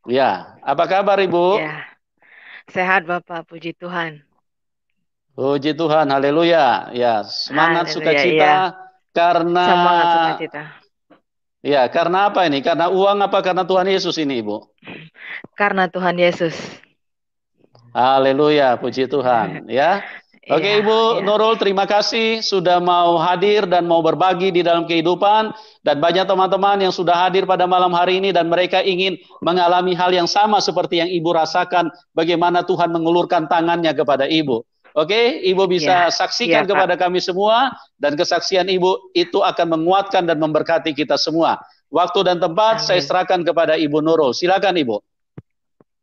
Ya, apa kabar Ibu? Ya, sehat Bapak, puji Tuhan. Puji Tuhan, haleluya. Ya, semangat Haleluya, iya. sukacita karena Semangat sukacita. karena apa ini? Karena uang apa karena Tuhan Yesus ini, Ibu? Karena Tuhan Yesus. Haleluya, puji Tuhan, ya. Oke, Iya, Ibu iya. Nurul, terima kasih sudah mau hadir dan mau berbagi di dalam kehidupan, dan banyak teman-teman yang sudah hadir pada malam hari ini dan mereka ingin mengalami hal yang sama seperti yang Ibu rasakan, bagaimana Tuhan mengulurkan tangannya kepada Ibu. Oke, Ibu Iya, bisa iya saksikan Kak. kepada kami semua, dan kesaksian Ibu itu akan menguatkan dan memberkati kita semua. Waktu dan tempat saya Amin. serahkan kepada Ibu Nurul. Silakan Ibu.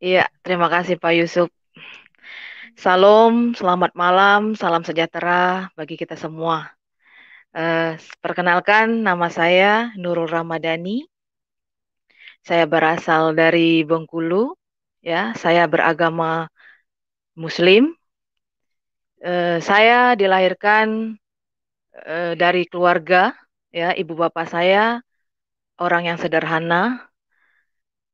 Iya, terima kasih Pak Yusuf. Salam, selamat malam, salam sejahtera bagi kita semua. Perkenalkan, nama saya Nurul Ramadhani. Saya berasal dari Bengkulu. Ya, saya beragama Muslim. Saya dilahirkan dari keluarga, ya, ibu bapak saya orang yang sederhana.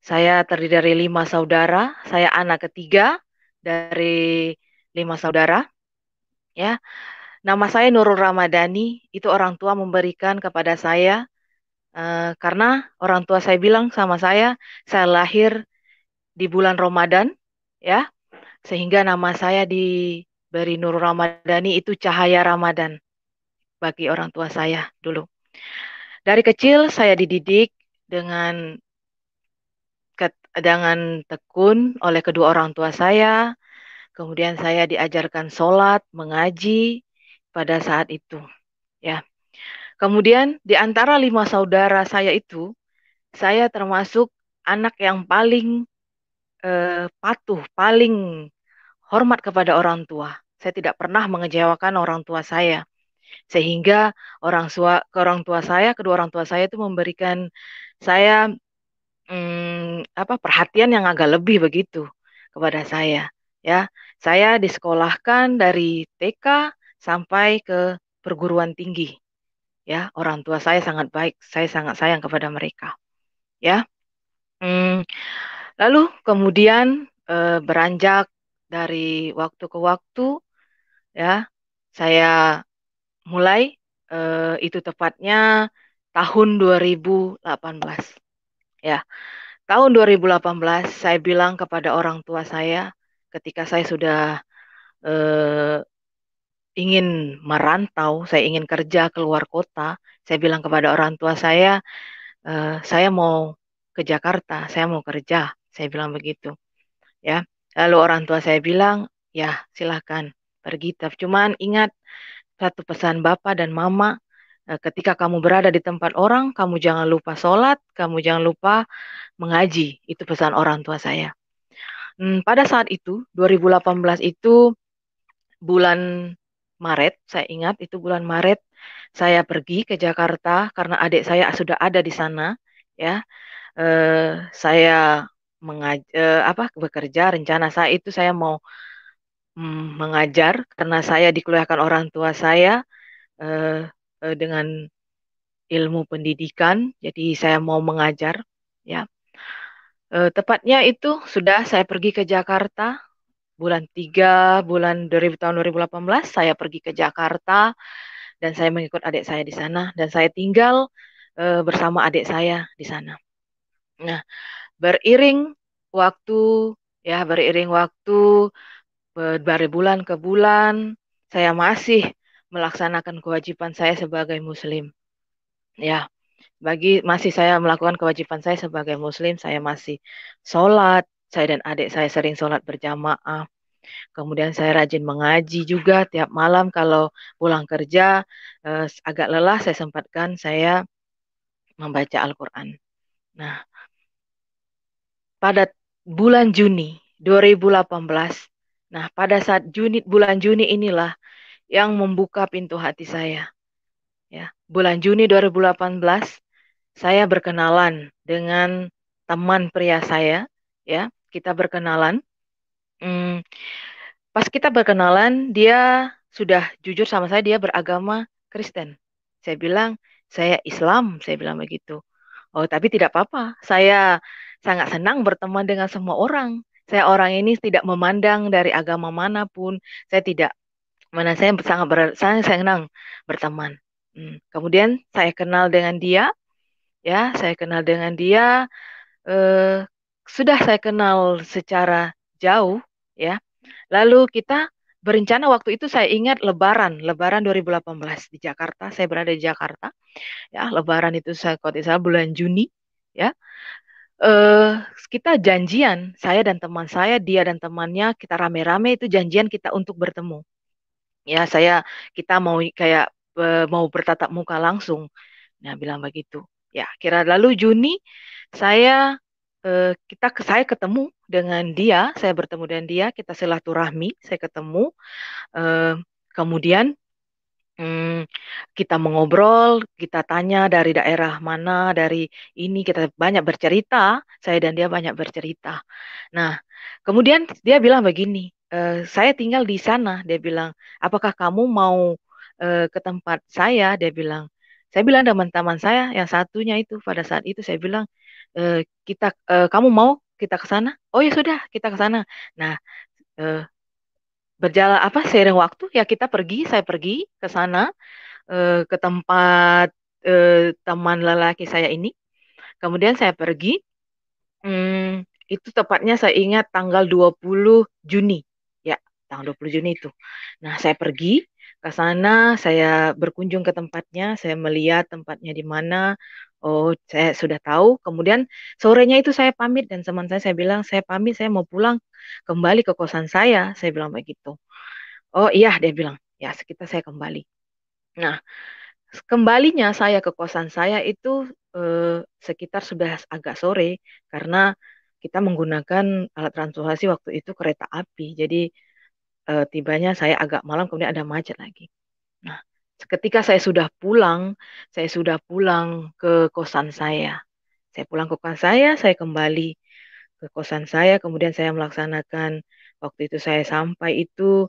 Saya terdiri dari 5 saudara. Saya anak ketiga dari 5 saudara. Ya, nama saya Nurul Ramadhani. Itu orang tua memberikan kepada saya karena orang tua saya bilang sama saya lahir di bulan Ramadan, ya, sehingga nama saya diberi Nurul Ramadhani itu cahaya Ramadan bagi orang tua saya dulu. Dari kecil saya dididik dengan dengan tekun oleh kedua orang tua saya. Kemudian saya diajarkan sholat, mengaji pada saat itu. Ya. Kemudian di antara 5 saudara saya itu, saya termasuk anak yang paling patuh, paling hormat kepada orang tua. Saya tidak pernah mengecewakan orang tua saya. Sehingga kedua orang tua saya itu memberikan saya perhatian yang agak lebih begitu kepada saya. Ya, saya disekolahkan dari TK sampai ke perguruan tinggi. Ya, orang tua saya sangat baik. Saya sangat sayang kepada mereka. Ya, Hmm, lalu kemudian beranjak dari waktu ke waktu, ya, saya mulai itu tepatnya tahun 2018. Ya, tahun 2018 saya bilang kepada orang tua saya ketika saya sudah eh, ingin merantau, saya ingin kerja keluar kota, saya bilang kepada orang tua saya mau ke Jakarta, saya mau kerja, saya bilang begitu, ya. Lalu orang tua saya bilang, ya silahkan pergi, tapi cuman ingat satu pesan Bapak dan Mama, ketika kamu berada di tempat orang, kamu jangan lupa sholat, kamu jangan lupa mengaji, itu pesan orang tua saya. Pada saat itu, 2018 itu bulan Maret, saya ingat itu bulan Maret, saya pergi ke Jakarta karena adik saya sudah ada di sana, ya. Saya bekerja, rencana saya itu saya mau mengajar karena saya dikuliahkan orang tua saya eh, dengan ilmu pendidikan, jadi saya mau mengajar, ya. Tepatnya itu sudah saya pergi ke Jakarta bulan 3 tahun 2018 saya pergi ke Jakarta dan saya mengikut adik saya di sana dan saya tinggal bersama adik saya di sana. Nah, beriring waktu beriring waktu dari bulan ke bulan saya masih melaksanakan kewajiban saya sebagai muslim. Ya, masih saya melakukan kewajiban saya sebagai muslim, saya masih sholat, saya dan adik saya sering sholat berjamaah. Kemudian saya rajin mengaji juga tiap malam kalau pulang kerja agak lelah saya sempatkan saya membaca Al-Quran. Nah, pada bulan Juni 2018, nah pada saat bulan Juni inilah yang membuka pintu hati saya. Ya, bulan Juni 2018 saya berkenalan dengan teman pria saya. Ya, kita berkenalan. Hmm, Pas kita berkenalan, dia sudah jujur sama saya, dia beragama Kristen. Saya bilang, saya Islam, saya bilang begitu. Oh, tapi tidak apa-apa. sangat senang berteman dengan semua orang. Saya orang ini tidak memandang dari agama manapun. Saya tidak mana saya sangat senang berteman. Kemudian saya kenal dengan dia, ya, saya kenal dengan dia. eh, Sudah saya kenal secara jauh, ya. Lalu kita berencana waktu itu saya ingat Lebaran 2018 di Jakarta. Saya berada di Jakarta, ya. Lebaran itu saya kalau tidak salah bulan Juni, ya. eh Kita janjian, saya dan teman saya, dia dan temannya, kita rame-rame itu janjian kita untuk bertemu. Ya, kita mau kayak mau bertatap muka langsung. Nah, bilang begitu. Ya, kira lalu Juni saya ketemu dengan dia, saya bertemu dengan dia, kita silaturahmi, saya ketemu. eh, Kemudian kita mengobrol, kita tanya dari daerah mana, dari ini kita banyak bercerita, saya dan dia banyak bercerita. Nah, kemudian dia bilang begini, saya tinggal di sana, dia bilang, apakah kamu mau ke tempat saya? Saya bilang teman-teman saya yang satunya itu pada saat itu saya bilang, "Eh, kamu mau kita ke sana? Oh ya sudah, kita ke sana. Nah, eh, berjalan apa seiring waktu ya kita pergi, saya pergi ke sana ke tempat teman lelaki saya ini. Kemudian saya pergi, itu tepatnya saya ingat tanggal 20 Juni. Ya, tanggal 20 Juni itu. Nah, saya pergi ke sana, saya berkunjung ke tempatnya, saya melihat tempatnya di mana. Oh, saya sudah tahu. Kemudian sorenya itu saya pamit dan teman saya bilang, saya pamit, saya mau pulang kembali ke kosan saya. Saya bilang begitu. Oh iya, dia bilang, ya sekitar saya kembali. Nah, kembalinya saya ke kosan saya itu sekitar sudah agak sore karena kita menggunakan alat transportasi waktu itu kereta api. Jadi tibanya saya agak malam kemudian ada macet lagi. Nah, ketika saya sudah pulang ke kosan saya. Saya pulang ke kosan saya kembali ke kosan saya, kemudian saya melaksanakan waktu itu saya sampai itu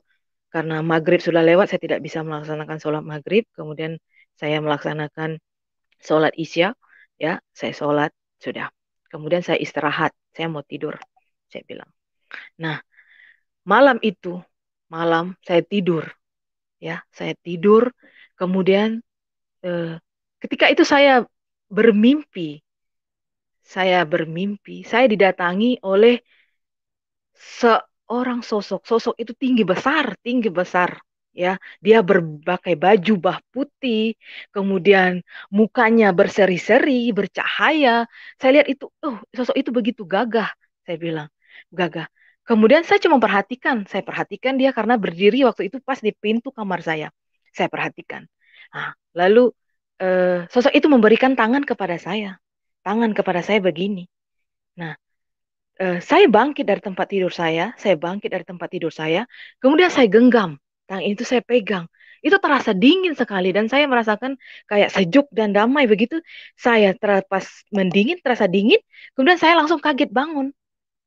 karena maghrib sudah lewat, saya tidak bisa melaksanakan sholat maghrib, kemudian saya melaksanakan sholat isya, ya, saya sholat, sudah. Kemudian saya istirahat, saya mau tidur, saya bilang. Nah, malam itu, malam saya tidur, ya, saya tidur, kemudian eh, ketika itu bermimpi, saya didatangi oleh seorang sosok itu tinggi besar, ya. Dia berpakai baju bah putih, kemudian mukanya berseri-seri, bercahaya. Saya lihat itu, sosok itu begitu gagah, saya bilang, gagah. Kemudian saya perhatikan dia karena berdiri waktu itu pas di pintu kamar saya. Saya perhatikan. Nah, lalu sosok itu memberikan tangan kepada saya begini. Nah, saya bangkit dari tempat tidur saya, kemudian saya genggam, tangan itu saya pegang. Itu terasa dingin sekali dan saya merasakan kayak sejuk dan damai begitu. Pas mendingin, terasa dingin, kemudian saya langsung kaget bangun.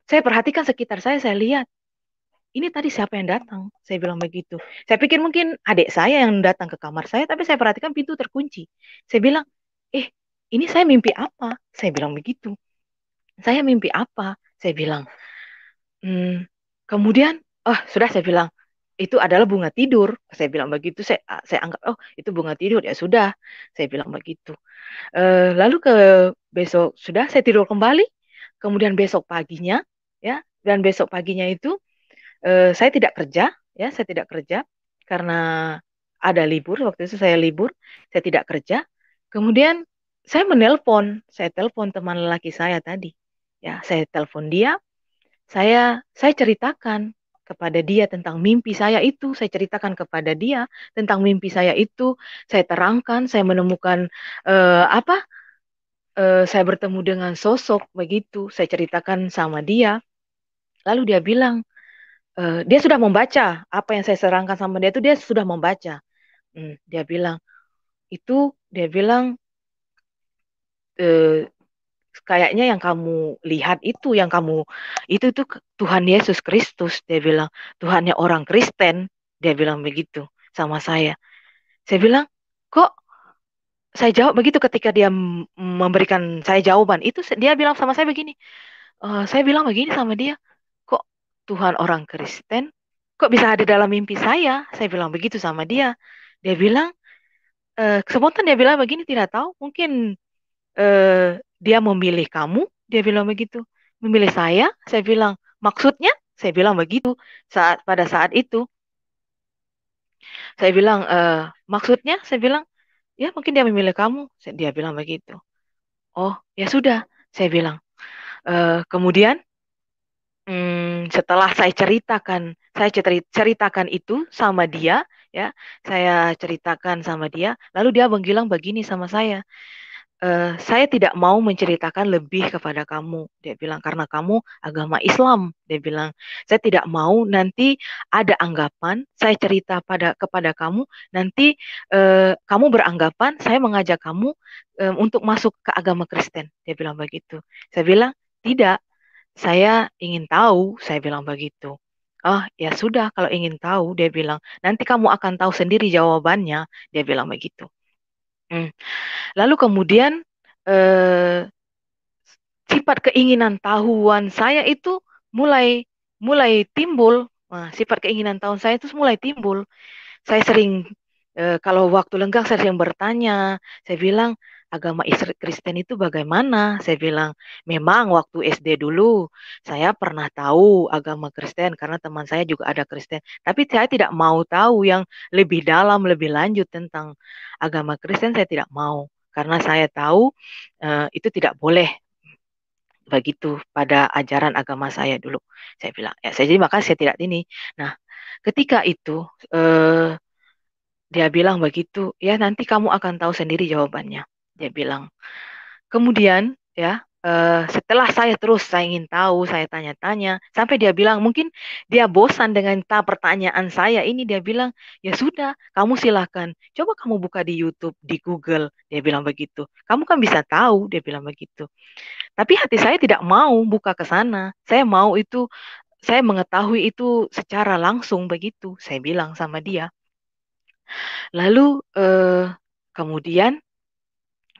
Saya perhatikan sekitar saya lihat, ini tadi siapa yang datang? Saya bilang begitu. Saya pikir mungkin adik saya yang datang ke kamar saya, tapi saya perhatikan pintu terkunci. Saya bilang, ini saya mimpi apa? Saya bilang begitu. Saya mimpi apa? Saya bilang. Hmm, Kemudian, sudah saya bilang, itu adalah bunga tidur. Saya bilang begitu, saya anggap, oh itu bunga tidur, ya sudah. Saya bilang begitu. Lalu besok, sudah saya tidur kembali. Kemudian besok paginya, ya, dan besok paginya itu, saya tidak kerja, ya, saya tidak kerja, karena ada libur, waktu itu saya libur, saya tidak kerja. Kemudian saya telepon teman lelaki saya tadi. Ya, saya telepon dia, saya ceritakan kepada dia tentang mimpi saya itu, saya ceritakan kepada dia tentang mimpi saya itu, saya terangkan, saya menemukan apa? Saya bertemu dengan sosok begitu, saya ceritakan sama dia, lalu dia bilang, dia sudah membaca apa yang saya serangkan sama dia itu, dia sudah membaca. Dia bilang itu, dia bilang eh, kayaknya yang kamu lihat itu Tuhan Yesus Kristus, dia bilang, Tuhannya orang Kristen, dia bilang begitu sama saya. Saya bilang, kok saya jawab begitu ketika dia memberikan saya jawaban itu, dia bilang sama saya begini, Saya bilang begini sama dia, kok Tuhan orang Kristen, kok bisa ada dalam mimpi saya? Saya bilang begitu sama dia. Dia bilang, spontan dia bilang begini, tidak tahu, mungkin dia memilih kamu, dia bilang begitu. Memilih saya bilang, maksudnya? Saya bilang begitu. Pada saat itu, saya bilang, maksudnya? Saya bilang, ya mungkin dia memilih kamu. Dia bilang begitu. Oh, ya sudah, saya bilang. Kemudian setelah saya ceritakan itu sama dia, ya, saya ceritakan sama dia, lalu dia bilang begini sama saya, saya tidak mau menceritakan lebih kepada kamu, dia bilang, karena kamu agama Islam, dia bilang, saya tidak mau nanti ada anggapan saya cerita kepada kamu, nanti kamu beranggapan saya mengajak kamu untuk masuk ke agama Kristen, dia bilang begitu. Saya bilang tidak. Saya ingin tahu, saya bilang begitu. Oh, ya sudah, kalau ingin tahu, dia bilang, nanti kamu akan tahu sendiri jawabannya, dia bilang begitu. Hmm. Lalu kemudian eh, sifat keinginan tahuan saya itu mulai mulai timbul. Nah, sifat keinginan tahuan saya itu mulai timbul. Saya sering, kalau waktu lenggang saya sering bertanya, saya bilang, agama Kristen itu bagaimana? Saya bilang, memang waktu SD dulu saya pernah tahu agama Kristen karena teman saya juga ada Kristen. Tapi saya tidak mau tahu yang lebih dalam, lebih lanjut tentang agama Kristen, saya tidak mau. Karena saya tahu itu tidak boleh begitu pada ajaran agama saya dulu. Saya bilang, ya saya jadi maka saya tidak ini. Nah, ketika itu eh, dia bilang begitu, ya nanti kamu akan tahu sendiri jawabannya. Dia bilang. Kemudian ya setelah saya ingin tahu, saya tanya-tanya, sampai dia bilang mungkin dia bosan dengan pertanyaan saya ini, dia bilang ya sudah, kamu silakan, coba kamu buka di YouTube, di Google, dia bilang begitu. Kamu kan bisa tahu, dia bilang begitu. Tapi hati saya tidak mau buka ke sana. Saya mau itu, saya mengetahui itu secara langsung begitu, saya bilang sama dia. Lalu kemudian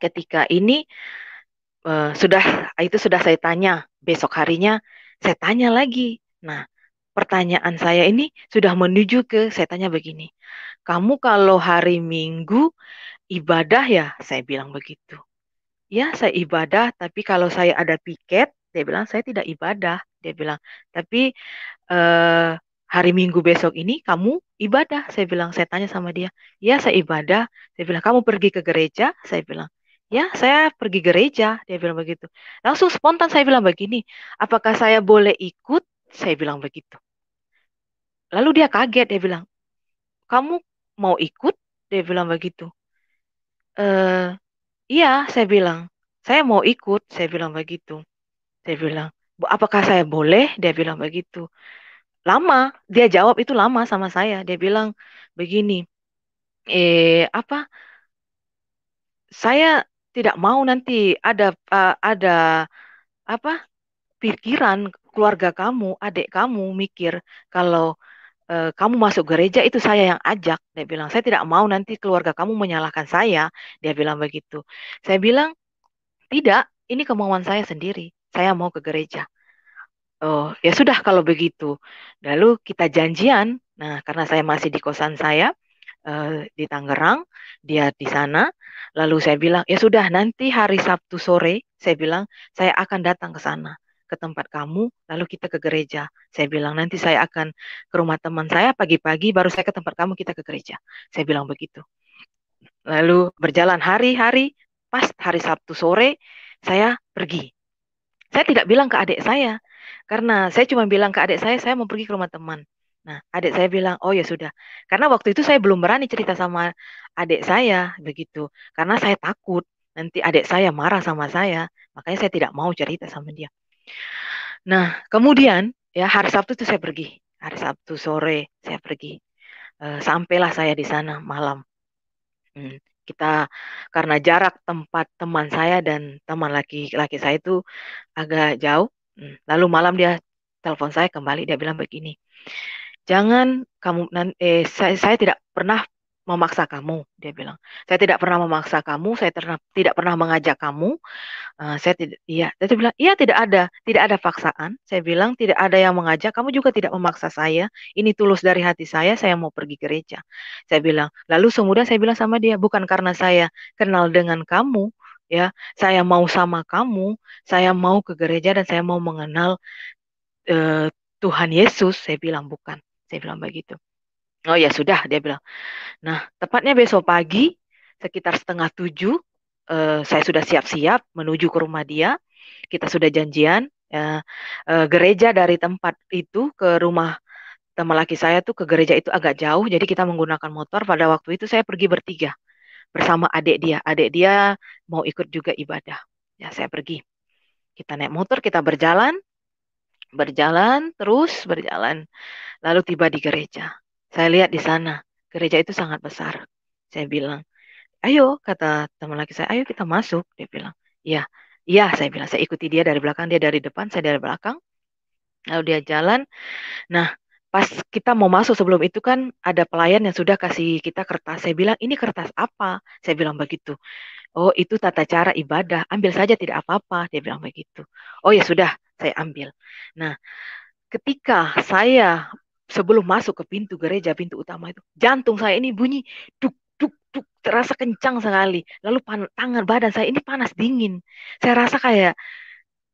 ketika ini sudah saya tanya, besok harinya saya tanya lagi. Nah, pertanyaan saya ini sudah menuju ke saya tanya begini. Kamu kalau hari Minggu ibadah ya? Saya bilang begitu. Ya, saya ibadah, tapi kalau saya ada piket, dia bilang saya tidak ibadah. Dia bilang, tapi eh, hari Minggu besok ini kamu ibadah. Saya tanya sama dia, ya saya ibadah. Saya bilang, kamu pergi ke gereja? Saya bilang, ya saya pergi gereja. Dia bilang begitu. Langsung spontan saya bilang begini, apakah saya boleh ikut? Saya bilang begitu. Lalu dia kaget, dia bilang, kamu mau ikut? Dia bilang begitu. Eh, iya, saya bilang, saya mau ikut. Saya bilang begitu. Saya bilang, apakah saya boleh? Dia bilang begitu. Lama, dia jawab itu lama sama saya. Dia bilang begini, apa? Saya tidak mau nanti ada apa? Pikiran keluarga kamu, adik kamu mikir kalau kamu masuk gereja itu saya yang ajak. Dia bilang, saya tidak mau nanti keluarga kamu menyalahkan saya. Dia bilang begitu. Saya bilang, tidak, ini kemauan saya sendiri. Saya mau ke gereja. Oh, ya sudah kalau begitu. Lalu kita janjian. Nah, karena saya masih di kosan saya di Tangerang, dia di sana. Lalu saya bilang, ya sudah nanti hari Sabtu sore, saya bilang saya akan datang ke sana, ke tempat kamu, lalu kita ke gereja. Saya bilang nanti saya akan ke rumah teman saya pagi-pagi, baru saya ke tempat kamu, kita ke gereja. Saya bilang begitu. Lalu berjalan hari-hari, pas hari Sabtu sore, saya pergi. Saya tidak bilang ke adik saya, karena saya cuma bilang ke adik saya mau pergi ke rumah teman. Nah, adik saya bilang, oh ya sudah. Karena waktu itu saya belum berani cerita sama adik saya, begitu. Karena saya takut nanti adik saya marah sama saya. Makanya saya tidak mau cerita sama dia. Nah, kemudian ya hari Sabtu itu saya pergi. Hari Sabtu sore saya pergi. Sampailah saya di sana malam. Hmm, Kita karena jarak tempat teman saya dan teman laki-laki saya itu agak jauh. Lalu malam dia telepon saya kembali, dia bilang begini, jangan kamu saya tidak pernah memaksa kamu, dia bilang. Saya tidak pernah memaksa kamu, saya tidak pernah mengajak kamu. Saya tidak, iya. Dia bilang, iya tidak ada paksaan. Saya bilang tidak ada yang mengajak, kamu juga tidak memaksa saya. Ini tulus dari hati saya mau pergi gereja. Saya bilang, lalu kemudian saya bilang sama dia, bukan karena saya kenal dengan kamu, ya, saya mau sama kamu, saya mau ke gereja dan saya mau mengenal eh, Tuhan Yesus. Saya bilang bukan, saya bilang begitu. Oh ya sudah, dia bilang. Nah, tepatnya besok pagi, sekitar setengah 7, saya sudah siap-siap menuju ke rumah dia. Kita sudah janjian, gereja dari tempat itu ke rumah teman laki saya tuh ke gereja itu agak jauh, jadi kita menggunakan motor. Pada waktu itu saya pergi bertiga bersama adik dia. Adik dia mau ikut juga ibadah. Ya, saya pergi. Kita naik motor, kita berjalan, terus berjalan. Lalu tiba di gereja. Saya lihat di sana, gereja itu sangat besar. Saya bilang, ayo, kata teman laki saya, ayo kita masuk. Dia bilang, iya, iya, saya bilang, saya ikuti dia dari belakang, dia dari depan, saya dari belakang. Lalu dia jalan. Nah, pas kita mau masuk sebelum itu kan ada pelayan yang sudah kasih kita kertas. Saya bilang, ini kertas apa? Saya bilang begitu. Oh, itu tata cara ibadah. Ambil saja tidak apa-apa. Dia bilang begitu. Oh ya sudah, saya ambil. Nah, ketika saya sebelum masuk ke pintu gereja, pintu utama itu, jantung saya ini bunyi duk duk duk terasa kencang sekali. Lalu tangan badan saya ini panas dingin. Saya rasa kayak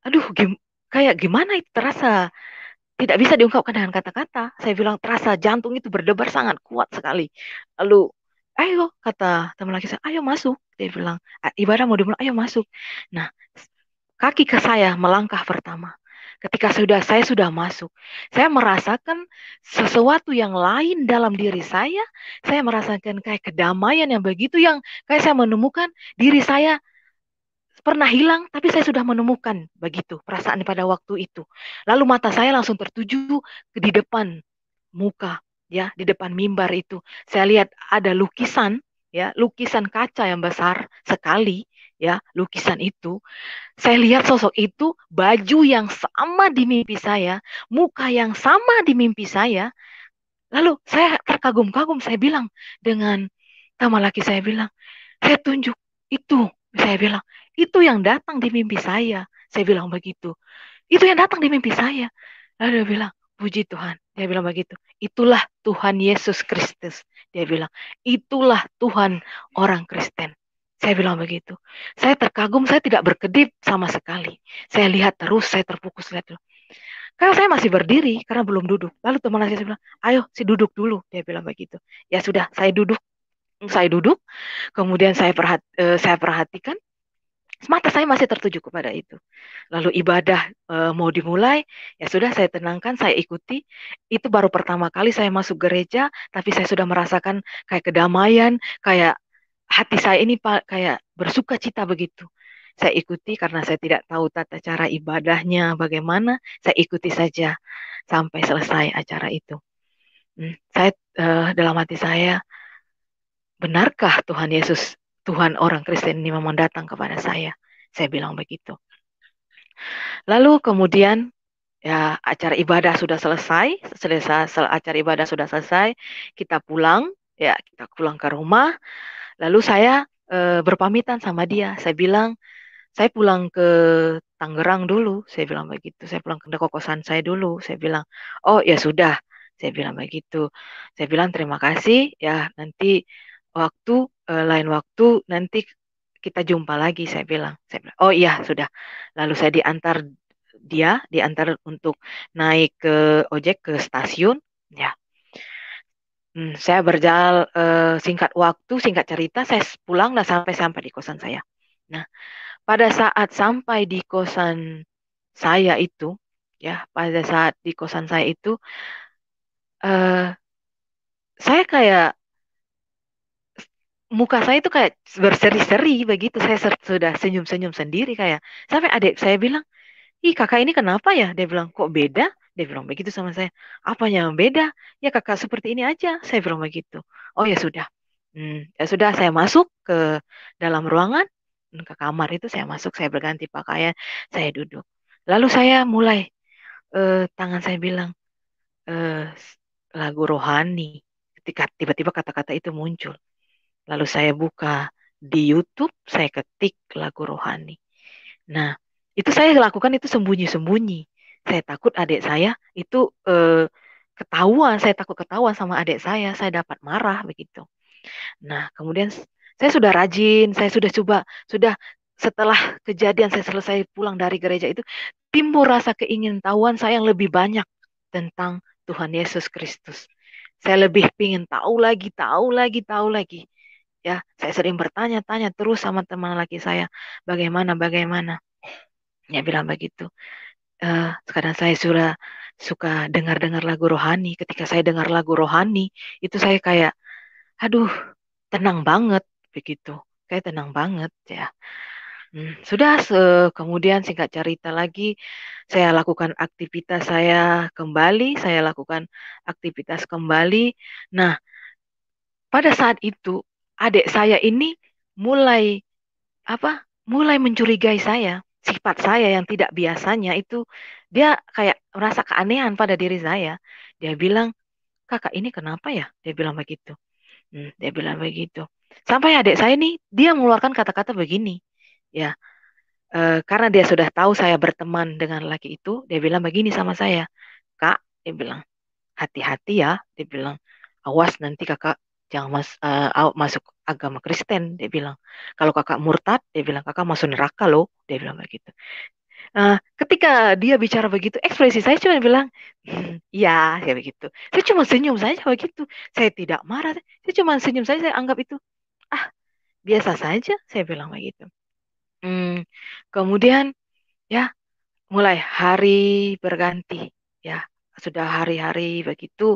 aduh kayak gimana itu terasa tidak bisa diungkapkan dengan kata-kata. Saya bilang terasa jantung itu berdebar sangat kuat sekali. Lalu ayo kata teman laki saya, ayo masuk. Dia bilang, ibadah mau dimulai, ayo masuk. Nah, kaki ke saya melangkah pertama. Ketika saya sudah masuk, saya merasakan sesuatu yang lain dalam diri saya. Saya merasakan kayak kedamaian yang begitu yang kayak saya menemukan diri saya pernah hilang, tapi saya sudah menemukan begitu perasaan pada waktu itu. Lalu mata saya langsung tertuju di depan muka, ya, di depan mimbar itu. Saya lihat ada lukisan, ya, lukisan kaca yang besar sekali, ya, lukisan itu. Saya lihat sosok itu, baju yang sama di mimpi saya, muka yang sama di mimpi saya. Lalu saya terkagum-kagum, saya bilang dengan teman laki saya bilang, saya tunjuk itu, saya bilang, itu yang datang di mimpi saya. Saya bilang begitu. Itu yang datang di mimpi saya. Lalu dia bilang, puji Tuhan. Dia bilang begitu. Itulah Tuhan Yesus Kristus. Dia bilang, itulah Tuhan orang Kristen. Saya bilang begitu. Saya terkagum, saya tidak berkedip sama sekali. Saya lihat terus, saya terfokus lihat terus. Karena saya masih berdiri, karena belum duduk. Lalu teman saya bilang, ayo si duduk dulu. Dia bilang begitu. Ya sudah, saya duduk. Kemudian saya perhatikan, mata saya masih tertuju kepada itu. Lalu ibadah mau dimulai, ya sudah saya tenangkan, saya ikuti. Itu baru pertama kali saya masuk gereja, tapi saya sudah merasakan kayak kedamaian, kayak hati saya ini kayak bersuka cita begitu. Saya ikuti karena saya tidak tahu tata cara ibadahnya bagaimana, saya ikuti saja sampai selesai acara itu. Saya dalam hati saya, benarkah Tuhan Yesus, Tuhan orang Kristen ini memang datang kepada saya? Saya bilang begitu. Lalu kemudian ya acara ibadah sudah selesai, acara ibadah sudah selesai, kita pulang, ya kita pulang ke rumah. Lalu saya berpamitan sama dia. Saya bilang, saya pulang ke Tangerang dulu. Saya bilang begitu. Saya pulang ke kokosan saya dulu. Saya bilang, oh ya sudah. Saya bilang begitu. Saya bilang terima kasih. Ya nanti lain waktu nanti kita jumpa lagi. Saya bilang, oh iya sudah. Lalu saya diantar untuk naik ke ojek ke stasiun. Ya, saya berjalan singkat cerita, saya pulang dan sampai di kosan saya. Nah, pada saat sampai di kosan saya itu, ya, pada saat di kosan saya itu, eh, saya kayak muka saya itu kayak berseri-seri begitu. Saya sudah senyum-senyum sendiri kayak. Sampai adik saya bilang, ih kakak ini kenapa ya? Dia bilang, kok beda? Dia bilang begitu sama saya. Apanya yang beda? Ya kakak seperti ini aja. Saya bilang begitu. Oh ya sudah. Ya sudah saya masuk ke dalam ruangan. Ke kamar itu saya masuk. Saya berganti pakaian. Saya duduk. Lalu saya mulai. Tangan saya bilang. eh, Lagu rohani. ketika tiba-tiba kata-kata itu muncul. Lalu saya buka di YouTube, saya ketik lagu rohani. Nah, itu saya lakukan itu sembunyi-sembunyi. Saya takut adik saya itu ketahuan, saya takut ketahuan sama adik saya dapat marah begitu. Nah, kemudian saya sudah rajin, saya sudah coba, sudah setelah kejadian saya selesai pulang dari gereja itu, timbul rasa keingintahuan saya yang lebih banyak tentang Tuhan Yesus Kristus. Saya lebih ingin tahu lagi, tahu lagi, tahu lagi. Ya, saya sering bertanya-tanya terus sama teman laki saya, bagaimana. Dia bilang begitu. Sekarang saya sudah suka dengar-dengar lagu rohani. Ketika saya dengar lagu rohani, itu saya kayak, aduh, tenang banget begitu. Kayak tenang banget ya. Sudah kemudian singkat cerita lagi, saya lakukan aktivitas saya kembali, saya lakukan aktivitas kembali. Nah, pada saat itu adik saya ini mulai apa? Mulai mencurigai saya. Sifat saya yang tidak biasanya itu dia kayak merasa keanehan pada diri saya. Dia bilang, "Kakak ini kenapa ya?" Dia bilang begitu. Dia bilang begitu. Sampai adik saya nih, dia mengeluarkan kata-kata begini. Ya, karena dia sudah tahu saya berteman dengan laki itu, dia bilang begini sama saya. "Kak," dia bilang, "hati-hati ya." Dia bilang, "Awas nanti kakak jangan masuk agama Kristen." Dia bilang, "Kalau kakak murtad," dia bilang, "kakak masuk neraka loh." Dia bilang begitu. Ketika dia bicara begitu, ekspresi saya cuma bilang, iya, kayak begitu. Saya cuma senyum saja begitu. Saya tidak marah. Saya cuma senyum saja. Saya anggap itu, ah, biasa saja. Saya bilang begitu. Kemudian, ya, mulai hari berganti. Ya, sudah hari-hari begitu.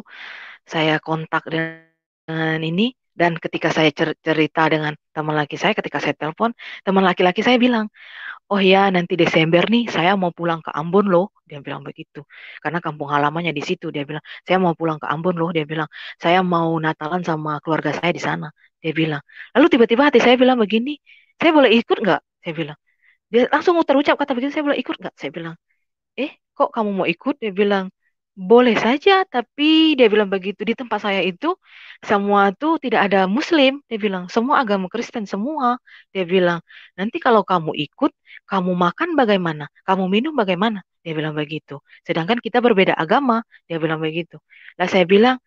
Saya kontak dengan ini. Dan ketika saya cerita dengan teman laki saya, ketika saya telepon, teman laki-laki saya bilang, "Oh ya, nanti Desember nih saya mau pulang ke Ambon loh." Dia bilang begitu. Karena kampung halamannya di situ. Dia bilang, "Saya mau pulang ke Ambon loh." Dia bilang, "Saya mau Natalan sama keluarga saya di sana." Dia bilang. Lalu tiba-tiba hati saya bilang begini, "Saya boleh ikut nggak?" Saya bilang. Dia langsung terucap kata begitu, "Saya boleh ikut nggak?" Saya bilang, "Kok kamu mau ikut?" Dia bilang, "Boleh saja, tapi," dia bilang begitu, "di tempat saya itu semua tuh tidak ada Muslim." Dia bilang, "Semua agama Kristen semua." Dia bilang, "Nanti kalau kamu ikut, kamu makan bagaimana? Kamu minum bagaimana?" Dia bilang begitu. "Sedangkan kita berbeda agama." Dia bilang begitu. Lah saya bilang,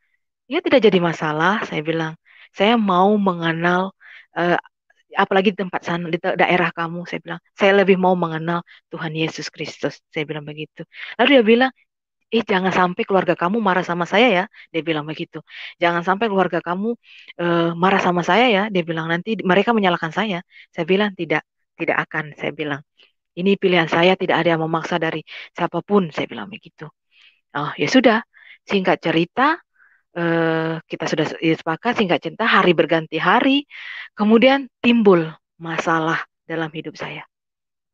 "Ya tidak jadi masalah." Saya bilang, "Saya mau mengenal eh, apalagi di tempat sana di daerah kamu." Saya bilang, "Saya lebih mau mengenal Tuhan Yesus Kristus." Saya bilang begitu. Lalu dia bilang, "Jangan sampai keluarga kamu marah sama saya ya." Dia bilang begitu. "Jangan sampai keluarga kamu marah sama saya ya." Dia bilang, "Nanti mereka menyalahkan saya." Saya bilang, "Tidak, tidak akan." Saya bilang, "Ini pilihan saya, tidak ada yang memaksa dari siapapun." Saya bilang begitu. Oh, ya sudah. Singkat cerita, kita sudah sepakat, singkat cerita, hari berganti hari, kemudian timbul masalah dalam hidup saya.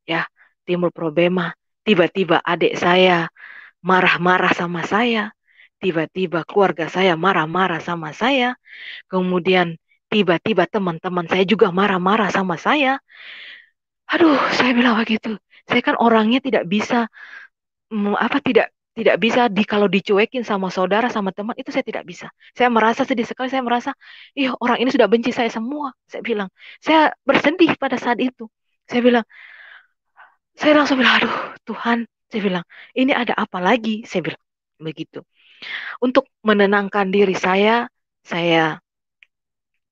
Ya, timbul problema. Tiba-tiba adik saya marah-marah sama saya. Tiba-tiba keluarga saya marah-marah sama saya. Kemudian tiba-tiba teman-teman saya juga marah-marah sama saya. Aduh, saya bilang begitu. Saya kan orangnya tidak bisa tidak tidak bisa kalau dicuekin sama saudara sama teman itu saya tidak bisa. Saya merasa sedih sekali, saya merasa, ih orang ini sudah benci saya semua. Saya bilang, saya bersedih pada saat itu. Saya bilang, saya langsung bilang, aduh Tuhan, saya bilang, ini ada apa lagi? Saya bilang begitu. Untuk menenangkan diri saya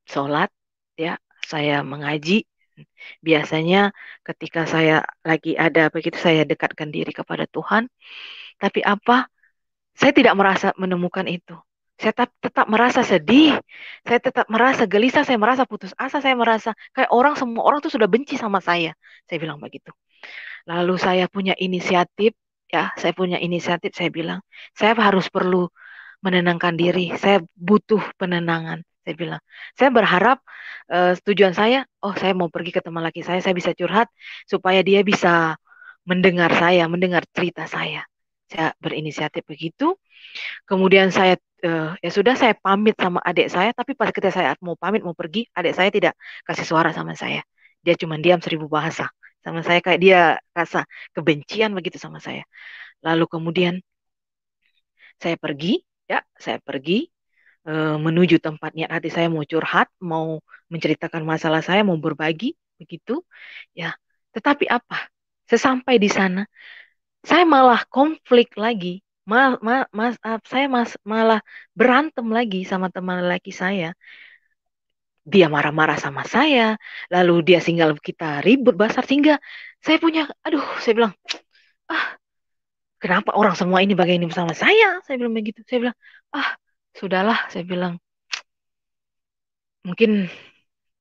sholat, ya, saya mengaji. Biasanya ketika saya lagi ada begitu, saya dekatkan diri kepada Tuhan. Tapi apa? Saya tidak merasa menemukan itu. Saya tetap merasa sedih. Saya tetap merasa gelisah. Saya merasa putus asa. Saya merasa kayak semua orang tuh sudah benci sama saya. Saya bilang begitu. Lalu saya punya inisiatif, ya, saya punya inisiatif. Saya bilang, saya harus perlu menenangkan diri. Saya butuh penenangan. Saya bilang, saya berharap tujuan saya, saya mau pergi ke teman laki saya bisa curhat supaya dia bisa mendengar saya, mendengar cerita saya. Saya berinisiatif begitu. Kemudian saya ya sudah saya pamit sama adik saya, tapi pas ketika saya mau pamit mau pergi, adik saya tidak kasih suara sama saya. Dia cuma diam 1000 bahasa sama saya, kayak dia rasa kebencian begitu sama saya. Lalu kemudian saya pergi, ya, saya pergi. menuju tempat niat hati saya mau curhat, mau menceritakan masalah saya, mau berbagi, begitu. Ya, tetapi apa? Sesampai di sana, saya malah konflik lagi. Malah berantem lagi sama teman laki saya. Dia marah-marah sama saya, lalu dia tinggal kita ribut besar sehingga saya punya, aduh, saya bilang, ah, kenapa orang semua ini begini bersama saya? Saya bilang begitu. Saya bilang, ah, sudahlah, saya bilang, mungkin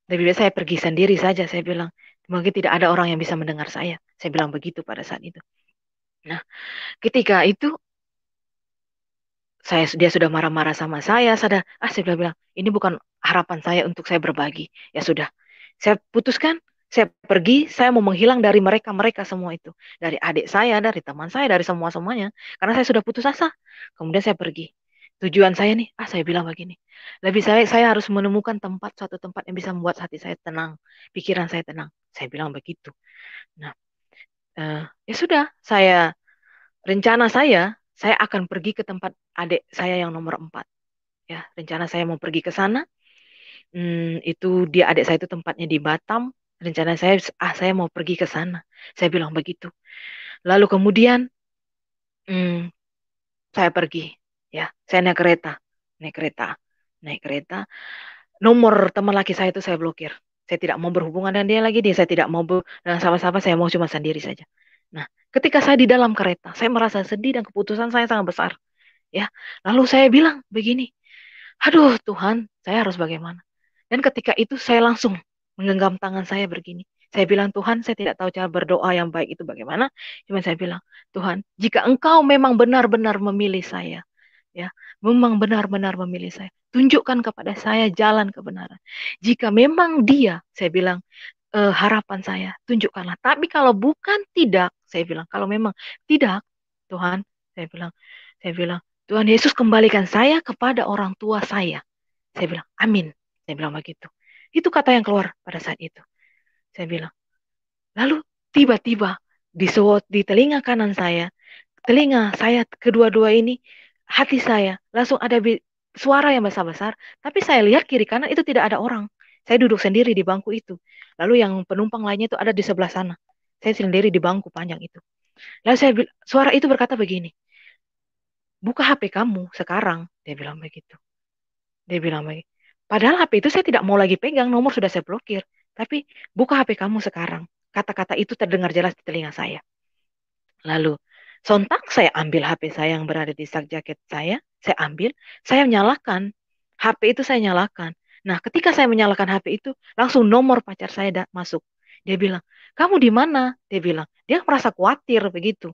lebih baik saya pergi sendiri saja. Saya bilang, mungkin tidak ada orang yang bisa mendengar saya. Saya bilang begitu pada saat itu. Nah, ketika itu dia sudah marah-marah sama saya bilang, ini bukan harapan saya untuk saya berbagi. Ya sudah, saya putuskan, saya pergi, saya mau menghilang dari mereka semua itu, dari adik saya, dari teman saya, dari semuanya, karena saya sudah putus asa. Kemudian saya pergi. Tujuan saya nih, saya bilang begini, lebih saya harus menemukan suatu tempat yang bisa membuat hati saya tenang, pikiran saya tenang. Saya bilang begitu. Nah, ya sudah, rencana saya akan pergi ke tempat adik saya yang nomor 4. Ya, rencana saya mau pergi ke sana. Itu dia adik saya itu tempatnya di Batam. Rencana saya mau pergi ke sana. Saya bilang begitu. Lalu kemudian hmm, saya pergi. Ya, saya naik kereta, naik kereta. Nomor teman laki saya itu saya blokir. Saya tidak mau berhubungan dengan dia lagi. Saya tidak mau dengan sama-sama. Saya mau cuma sendiri saja. Nah, ketika saya di dalam kereta, saya merasa sedih dan keputusan saya sangat besar. Ya, lalu saya bilang begini, aduh Tuhan, saya harus bagaimana? Dan ketika itu saya langsung menggenggam tangan saya begini. Saya bilang, Tuhan, saya tidak tahu cara berdoa yang baik itu bagaimana. Cuma saya bilang, Tuhan, jika Engkau memang benar-benar memilih saya, ya, memang benar-benar memilih saya, tunjukkan kepada saya jalan kebenaran. Jika memang Dia, saya bilang, harapan saya, tunjukkanlah. Tapi kalau bukan tidak, saya bilang, kalau memang tidak, Tuhan, saya bilang, Tuhan Yesus kembalikan saya kepada orang tua saya. Saya bilang, amin. Saya bilang begitu. Itu kata yang keluar pada saat itu. Saya bilang. Lalu tiba-tiba di telinga kanan saya, telinga saya kedua-dua ini, hati saya langsung ada suara yang besar-besar. Tapi saya lihat kiri kanan itu tidak ada orang. Saya duduk sendiri di bangku itu. Lalu yang penumpang lainnya itu ada di sebelah sana. Saya sendiri di bangku panjang itu. Lalu suara itu berkata begini, buka HP kamu sekarang. Dia bilang begitu. Dia bilang begitu. Padahal HP itu saya tidak mau lagi pegang, nomor sudah saya blokir. Tapi buka HP kamu sekarang. Kata-kata itu terdengar jelas di telinga saya. Lalu sontak saya ambil HP saya yang berada di sak jaket saya ambil, saya nyalakan. HP itu saya nyalakan. Nah, ketika saya menyalakan HP itu, langsung nomor pacar saya masuk. Dia bilang, kamu di mana? Dia bilang, dia merasa khawatir begitu.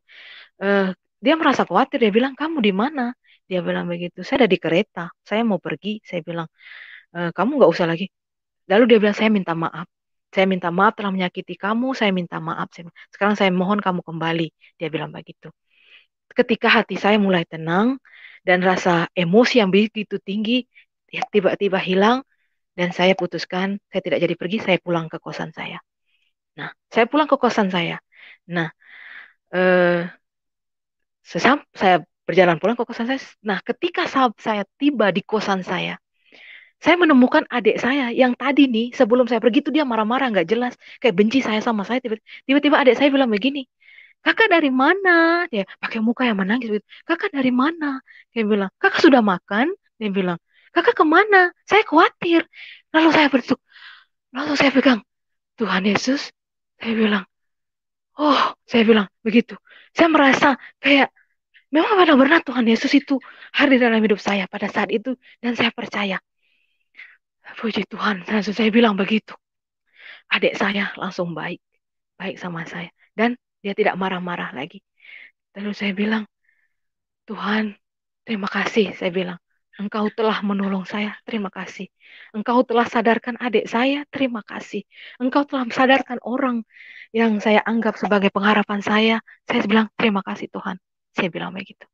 Dia merasa khawatir, dia bilang, kamu di mana? Dia bilang begitu, saya ada di kereta, saya mau pergi. Saya bilang, kamu nggak usah lagi. Lalu dia bilang, saya minta maaf. Saya minta maaf telah menyakiti kamu, saya minta maaf. Sekarang saya mohon kamu kembali. Dia bilang begitu. Ketika hati saya mulai tenang, dan rasa emosi yang begitu tinggi, ya, tiba-tiba hilang, dan saya putuskan, saya tidak jadi pergi, saya pulang ke kosan saya. Nah, saya pulang ke kosan saya. Nah, saya berjalan pulang ke kosan saya. Nah, ketika saya tiba di kosan saya menemukan adik saya yang tadi nih sebelum saya pergi itu dia marah-marah nggak jelas kayak benci saya sama saya tiba-tiba adik saya bilang begini, kakak dari mana? Dia pakai muka yang menangis gitu. Kakak dari mana? Dia bilang, kakak sudah makan? Dia bilang, kakak kemana? Saya khawatir. Lalu lalu saya pegang Tuhan Yesus. Saya bilang, oh, saya bilang begitu. Saya merasa kayak memang benar-benar Tuhan Yesus itu hadir dalam hidup saya pada saat itu dan saya percaya. Puji Tuhan, langsung saya bilang begitu. Adik saya langsung baik, baik sama saya. Dan dia tidak marah-marah lagi. Lalu saya bilang, Tuhan, terima kasih. Saya bilang, Engkau telah menolong saya, terima kasih. Engkau telah sadarkan adik saya, terima kasih. Engkau telah sadarkan orang yang saya anggap sebagai pengharapan saya bilang, terima kasih Tuhan. Saya bilang begitu.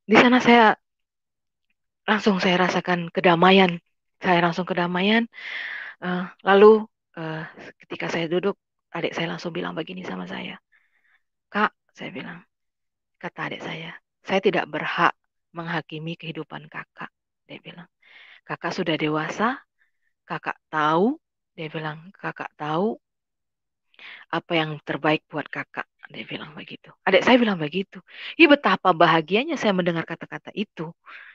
Di sana saya rasakan kedamaian. Saya langsung kedamaian. Lalu ketika saya duduk, adik saya langsung bilang begini sama saya. Kak, saya bilang, kata adik saya tidak berhak menghakimi kehidupan kakak. dia bilang. Kakak sudah dewasa, kakak tahu, dia bilang, kakak tahu apa yang terbaik buat kakak. Dia bilang begitu. Adik saya bilang begitu. Ih, betapa bahagianya saya mendengar kata-kata itu.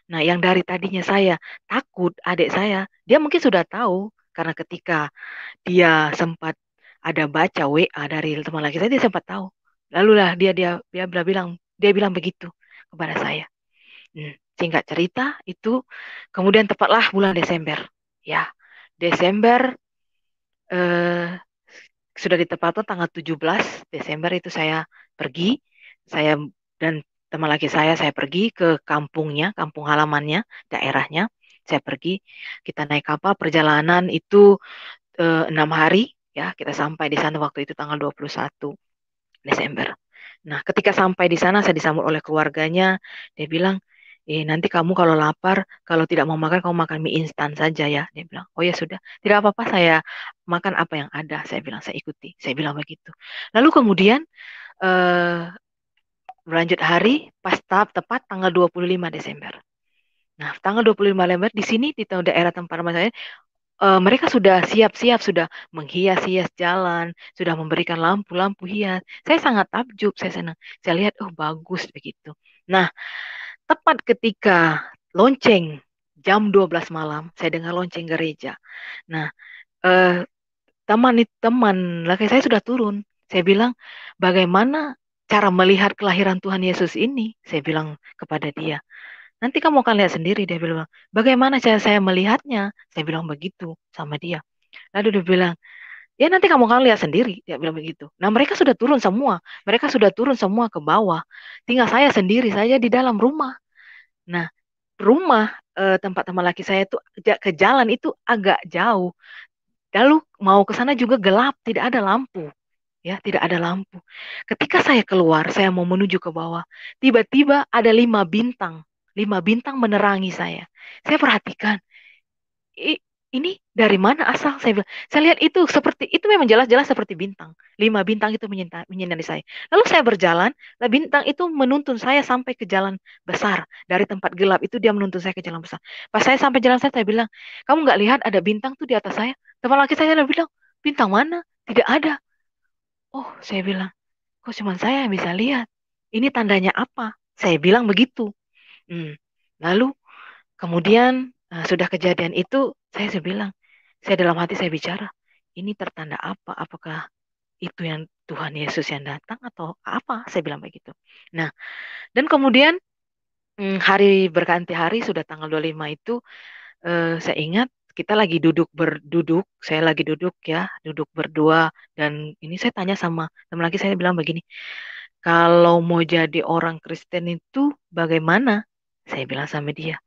Nah, yang dari tadinya saya takut, adik saya, dia mungkin sudah tahu. Karena ketika dia sempat ada baca WA dari teman laki saya, dia sempat tahu. Lalu lah dia bilang begitu kepada saya. Singkat cerita itu kemudian tepatlah bulan Desember. Ya, Desember eh, sudah ditepatkan tanggal 17 Desember itu saya pergi, saya dan teman laki saya pergi ke kampungnya, kampung halamannya, daerahnya. Saya pergi, kita naik kapal, perjalanan itu 6 hari, ya, kita sampai di sana waktu itu tanggal 21 Desember. Nah, ketika sampai di sana saya disambut oleh keluarganya, dia bilang, nanti kamu kalau lapar, kalau tidak mau makan, kamu makan mie instan saja ya. Dia bilang, oh ya sudah, tidak apa-apa saya makan apa yang ada. Saya bilang, saya ikuti. Saya bilang begitu. Lalu kemudian eh, berlanjut hari, pas tepat tanggal 25 Desember. Nah, tanggal 25 Desember di sini di daerah tempat rumah saya, mereka sudah siap-siap, sudah menghias-hias jalan, sudah memberikan lampu-lampu hias. Saya sangat takjub, saya senang. Saya lihat, oh bagus begitu. Nah, tepat ketika lonceng jam 12 malam, saya dengar lonceng gereja. Nah, eh, teman laki saya sudah turun. Saya bilang, bagaimana cara melihat kelahiran Tuhan Yesus ini? Saya bilang kepada dia. Nanti kamu akan lihat sendiri, dia bilang. Bagaimana cara saya melihatnya? Saya bilang begitu sama dia. Lalu dia bilang, ya nanti kamu akan lihat sendiri, dia bilang begitu. Nah, mereka sudah turun semua. Mereka sudah turun semua ke bawah. Tinggal saya sendiri saja di dalam rumah. Nah, rumah tempat teman laki saya itu ke jalan itu agak jauh. Lalu mau ke sana juga gelap, tidak ada lampu. Ya, tidak ada lampu. Ketika saya keluar, saya mau menuju ke bawah. Tiba-tiba ada 5 bintang. 5 bintang menerangi saya. Saya perhatikan, ini dari mana asal? Saya lihat itu seperti itu memang jelas-jelas seperti bintang. 5 bintang itu menyinari saya. Lalu saya berjalan, lah bintang itu menuntun saya sampai ke jalan besar. Dari tempat gelap itu dia menuntun saya ke jalan besar. Pas saya sampai jalan saya bilang, kamu nggak lihat ada bintang tuh di atas saya? Teman laki saya bilang, bintang mana? Tidak ada. Oh, saya bilang, kok cuma saya yang bisa lihat? Ini tandanya apa? Saya bilang begitu. Hmm. Lalu kemudian sudah kejadian itu, saya bilang, saya dalam hati saya bicara, ini tertanda apa? Apakah itu yang Tuhan Yesus yang datang atau apa? Saya bilang begitu. Nah, dan kemudian hari berganti hari sudah tanggal 25 itu, saya ingat kita lagi berduduk, saya lagi duduk ya, duduk berdua, dan ini saya tanya sama teman lagi, saya bilang begini, kalau mau jadi orang Kristen itu bagaimana? Saya bilang sama dia,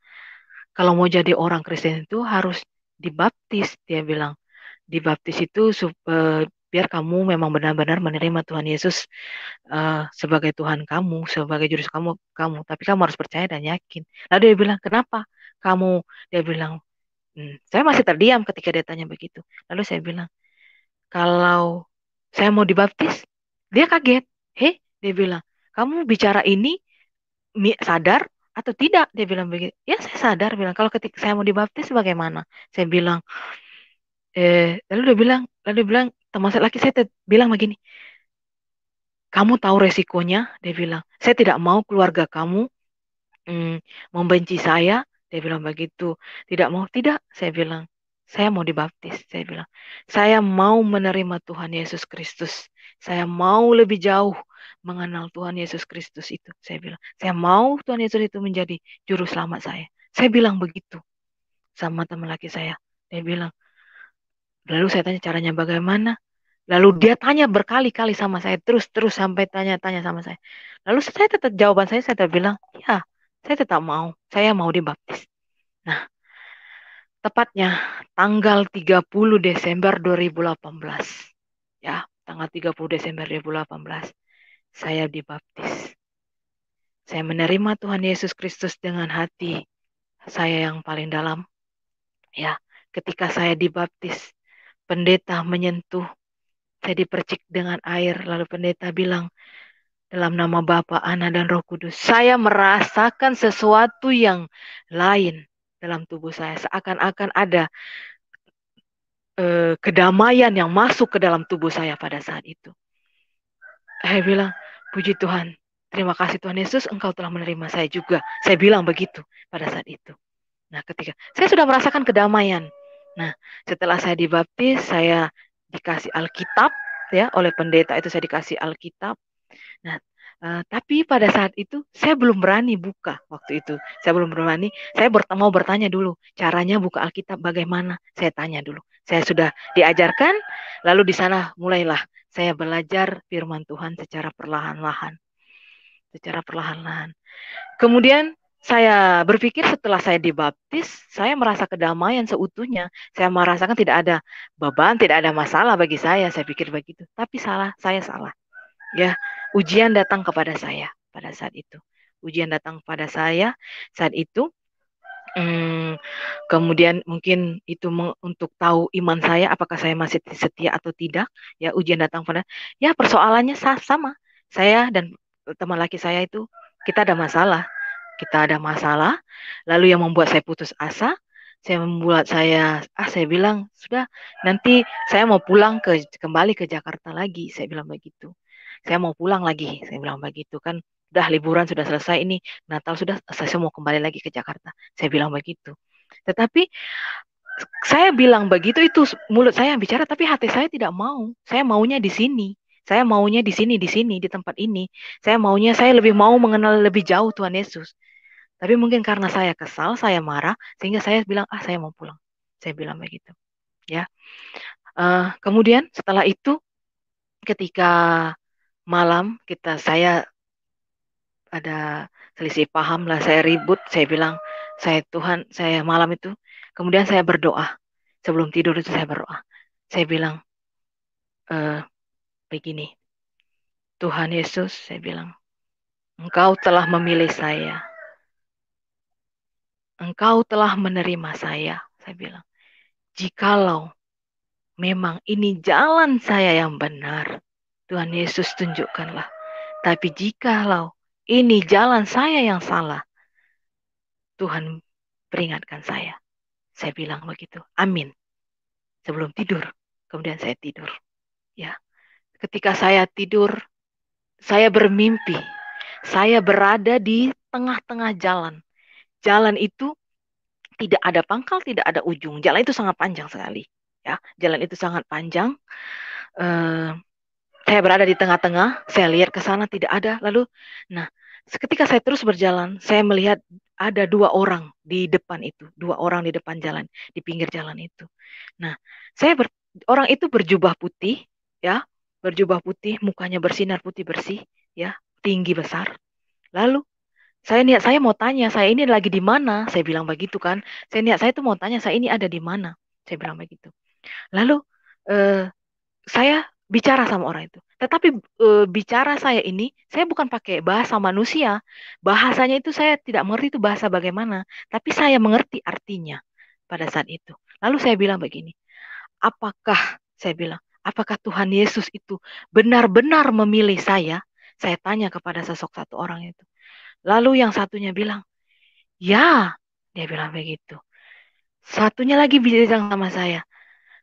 kalau mau jadi orang Kristen itu harus dibaptis, dia bilang. Dibaptis itu biar kamu memang benar-benar menerima Tuhan Yesus sebagai Tuhan kamu, sebagai juru kamu. Tapi kamu harus percaya dan yakin. Lalu dia bilang, kenapa kamu? Dia bilang, saya masih terdiam ketika dia tanya begitu. Lalu saya bilang, kalau saya mau dibaptis, dia kaget. Heh, dia bilang, kamu bicara ini sadar atau tidak? Dia bilang begitu. Ya, saya sadar. Bilang, kalau ketika saya mau dibaptis bagaimana? Saya bilang, lalu dia bilang, teman laki saya bilang begini, kamu tahu resikonya? Dia bilang, saya tidak mau keluarga kamu membenci saya. Dia bilang begitu. Tidak mau, tidak. Saya bilang, saya mau dibaptis. Saya bilang, saya mau menerima Tuhan Yesus Kristus. Saya mau lebih jauh mengenal Tuhan Yesus Kristus itu. Saya bilang, saya mau Tuhan Yesus itu menjadi juru selamat saya. Saya bilang begitu sama teman laki saya. Dia bilang, lalu saya tanya caranya bagaimana. Lalu dia tanya berkali-kali sama saya, terus sampai tanya-tanya sama saya. Lalu jawaban saya tetap bilang, ya, saya tetap mau, saya mau dibaptis. Nah, tepatnya tanggal 30 Desember 2018. Ya, tanggal 30 Desember 2018, saya dibaptis. Saya menerima Tuhan Yesus Kristus dengan hati saya yang paling dalam. Ya, ketika saya dibaptis, pendeta menyentuh, saya dipercik dengan air, lalu pendeta bilang, dalam nama Bapa, Anak, dan Roh Kudus. Saya merasakan sesuatu yang lain. dalam tubuh saya. Seakan-akan ada kedamaian yang masuk ke dalam tubuh saya pada saat itu. Saya bilang, puji Tuhan, terima kasih Tuhan Yesus, Engkau telah menerima saya juga. Saya bilang begitu pada saat itu. Nah, ketika saya sudah merasakan kedamaian. Nah, setelah saya dibaptis, saya dikasih Alkitab, ya, oleh pendeta itu saya dikasih Alkitab. Nah, tapi pada saat itu saya belum berani buka waktu itu. Saya belum berani. Saya mau bertanya dulu, caranya buka Alkitab bagaimana? Saya tanya dulu. Saya sudah diajarkan, lalu di sana mulailah saya belajar firman Tuhan secara perlahan-lahan. Secara perlahan-lahan. Kemudian saya berpikir setelah saya dibaptis, saya merasa kedamaian seutuhnya. Saya merasakan tidak ada beban, tidak ada masalah bagi saya. Saya pikir begitu. Tapi saya salah. Ya, ujian datang kepada saya pada saat itu. Ujian datang kepada saya saat itu. Kemudian mungkin itu untuk tahu iman saya, apakah saya masih setia atau tidak. Ya, ujian datang pada. Ya, persoalannya sama. Saya dan teman laki saya itu kita ada masalah. Kita ada masalah. Lalu yang membuat saya putus asa, saya bilang sudah nanti saya mau kembali ke Jakarta lagi. Saya bilang begitu. Saya mau pulang lagi. Saya bilang begitu kan. Udah liburan sudah selesai ini, Natal sudah, saya mau kembali lagi ke Jakarta. Saya bilang begitu. Tetapi saya bilang begitu itu mulut saya yang bicara, tapi hati saya tidak mau. Saya maunya di sini. Saya maunya di sini, di tempat ini. Saya lebih mau mengenal lebih jauh Tuhan Yesus. Tapi mungkin karena saya kesal, saya marah, sehingga saya bilang, saya mau pulang. Saya bilang begitu. Ya. Kemudian setelah itu, ketika malam saya ada selisih paham lah, saya ribut, saya bilang, Tuhan, saya malam itu, kemudian saya berdoa. Sebelum tidur itu saya berdoa. Saya bilang, begini, Tuhan Yesus, saya bilang, Engkau telah memilih saya. Engkau telah menerima saya bilang. Jikalau memang ini jalan saya yang benar, Tuhan Yesus tunjukkanlah. Tapi jikalau ini jalan saya yang salah, Tuhan peringatkan saya. Saya bilang begitu. Amin. Sebelum tidur. Kemudian saya tidur. Ya. Ketika saya tidur, saya bermimpi. Saya berada di tengah-tengah jalan. Jalan itu tidak ada pangkal, tidak ada ujung. Jalan itu sangat panjang sekali. Ya, jalan itu sangat panjang. Saya berada di tengah-tengah. Saya lihat ke sana tidak ada. Lalu, ketika saya terus berjalan, saya melihat ada 2 orang di depan itu, 2 orang di depan jalan, di pinggir jalan itu. Nah, orang itu berjubah putih, ya, berjubah putih, mukanya bersinar putih bersih, ya, tinggi besar. Lalu saya mau tanya, saya ini lagi di mana? Saya bilang begitu kan. Saya tuh mau tanya, saya ini ada di mana? Saya bilang begitu. Lalu saya bicara sama orang itu. Tetapi bicara saya ini, saya bukan pakai bahasa manusia. Bahasanya itu saya tidak mengerti itu bahasa bagaimana. Tapi saya mengerti artinya pada saat itu. Lalu saya bilang begini, apakah Tuhan Yesus itu benar-benar memilih saya? Saya tanya kepada satu orang itu. Lalu yang satunya bilang, ya, dia bilang begitu. Satunya lagi bilang sama saya,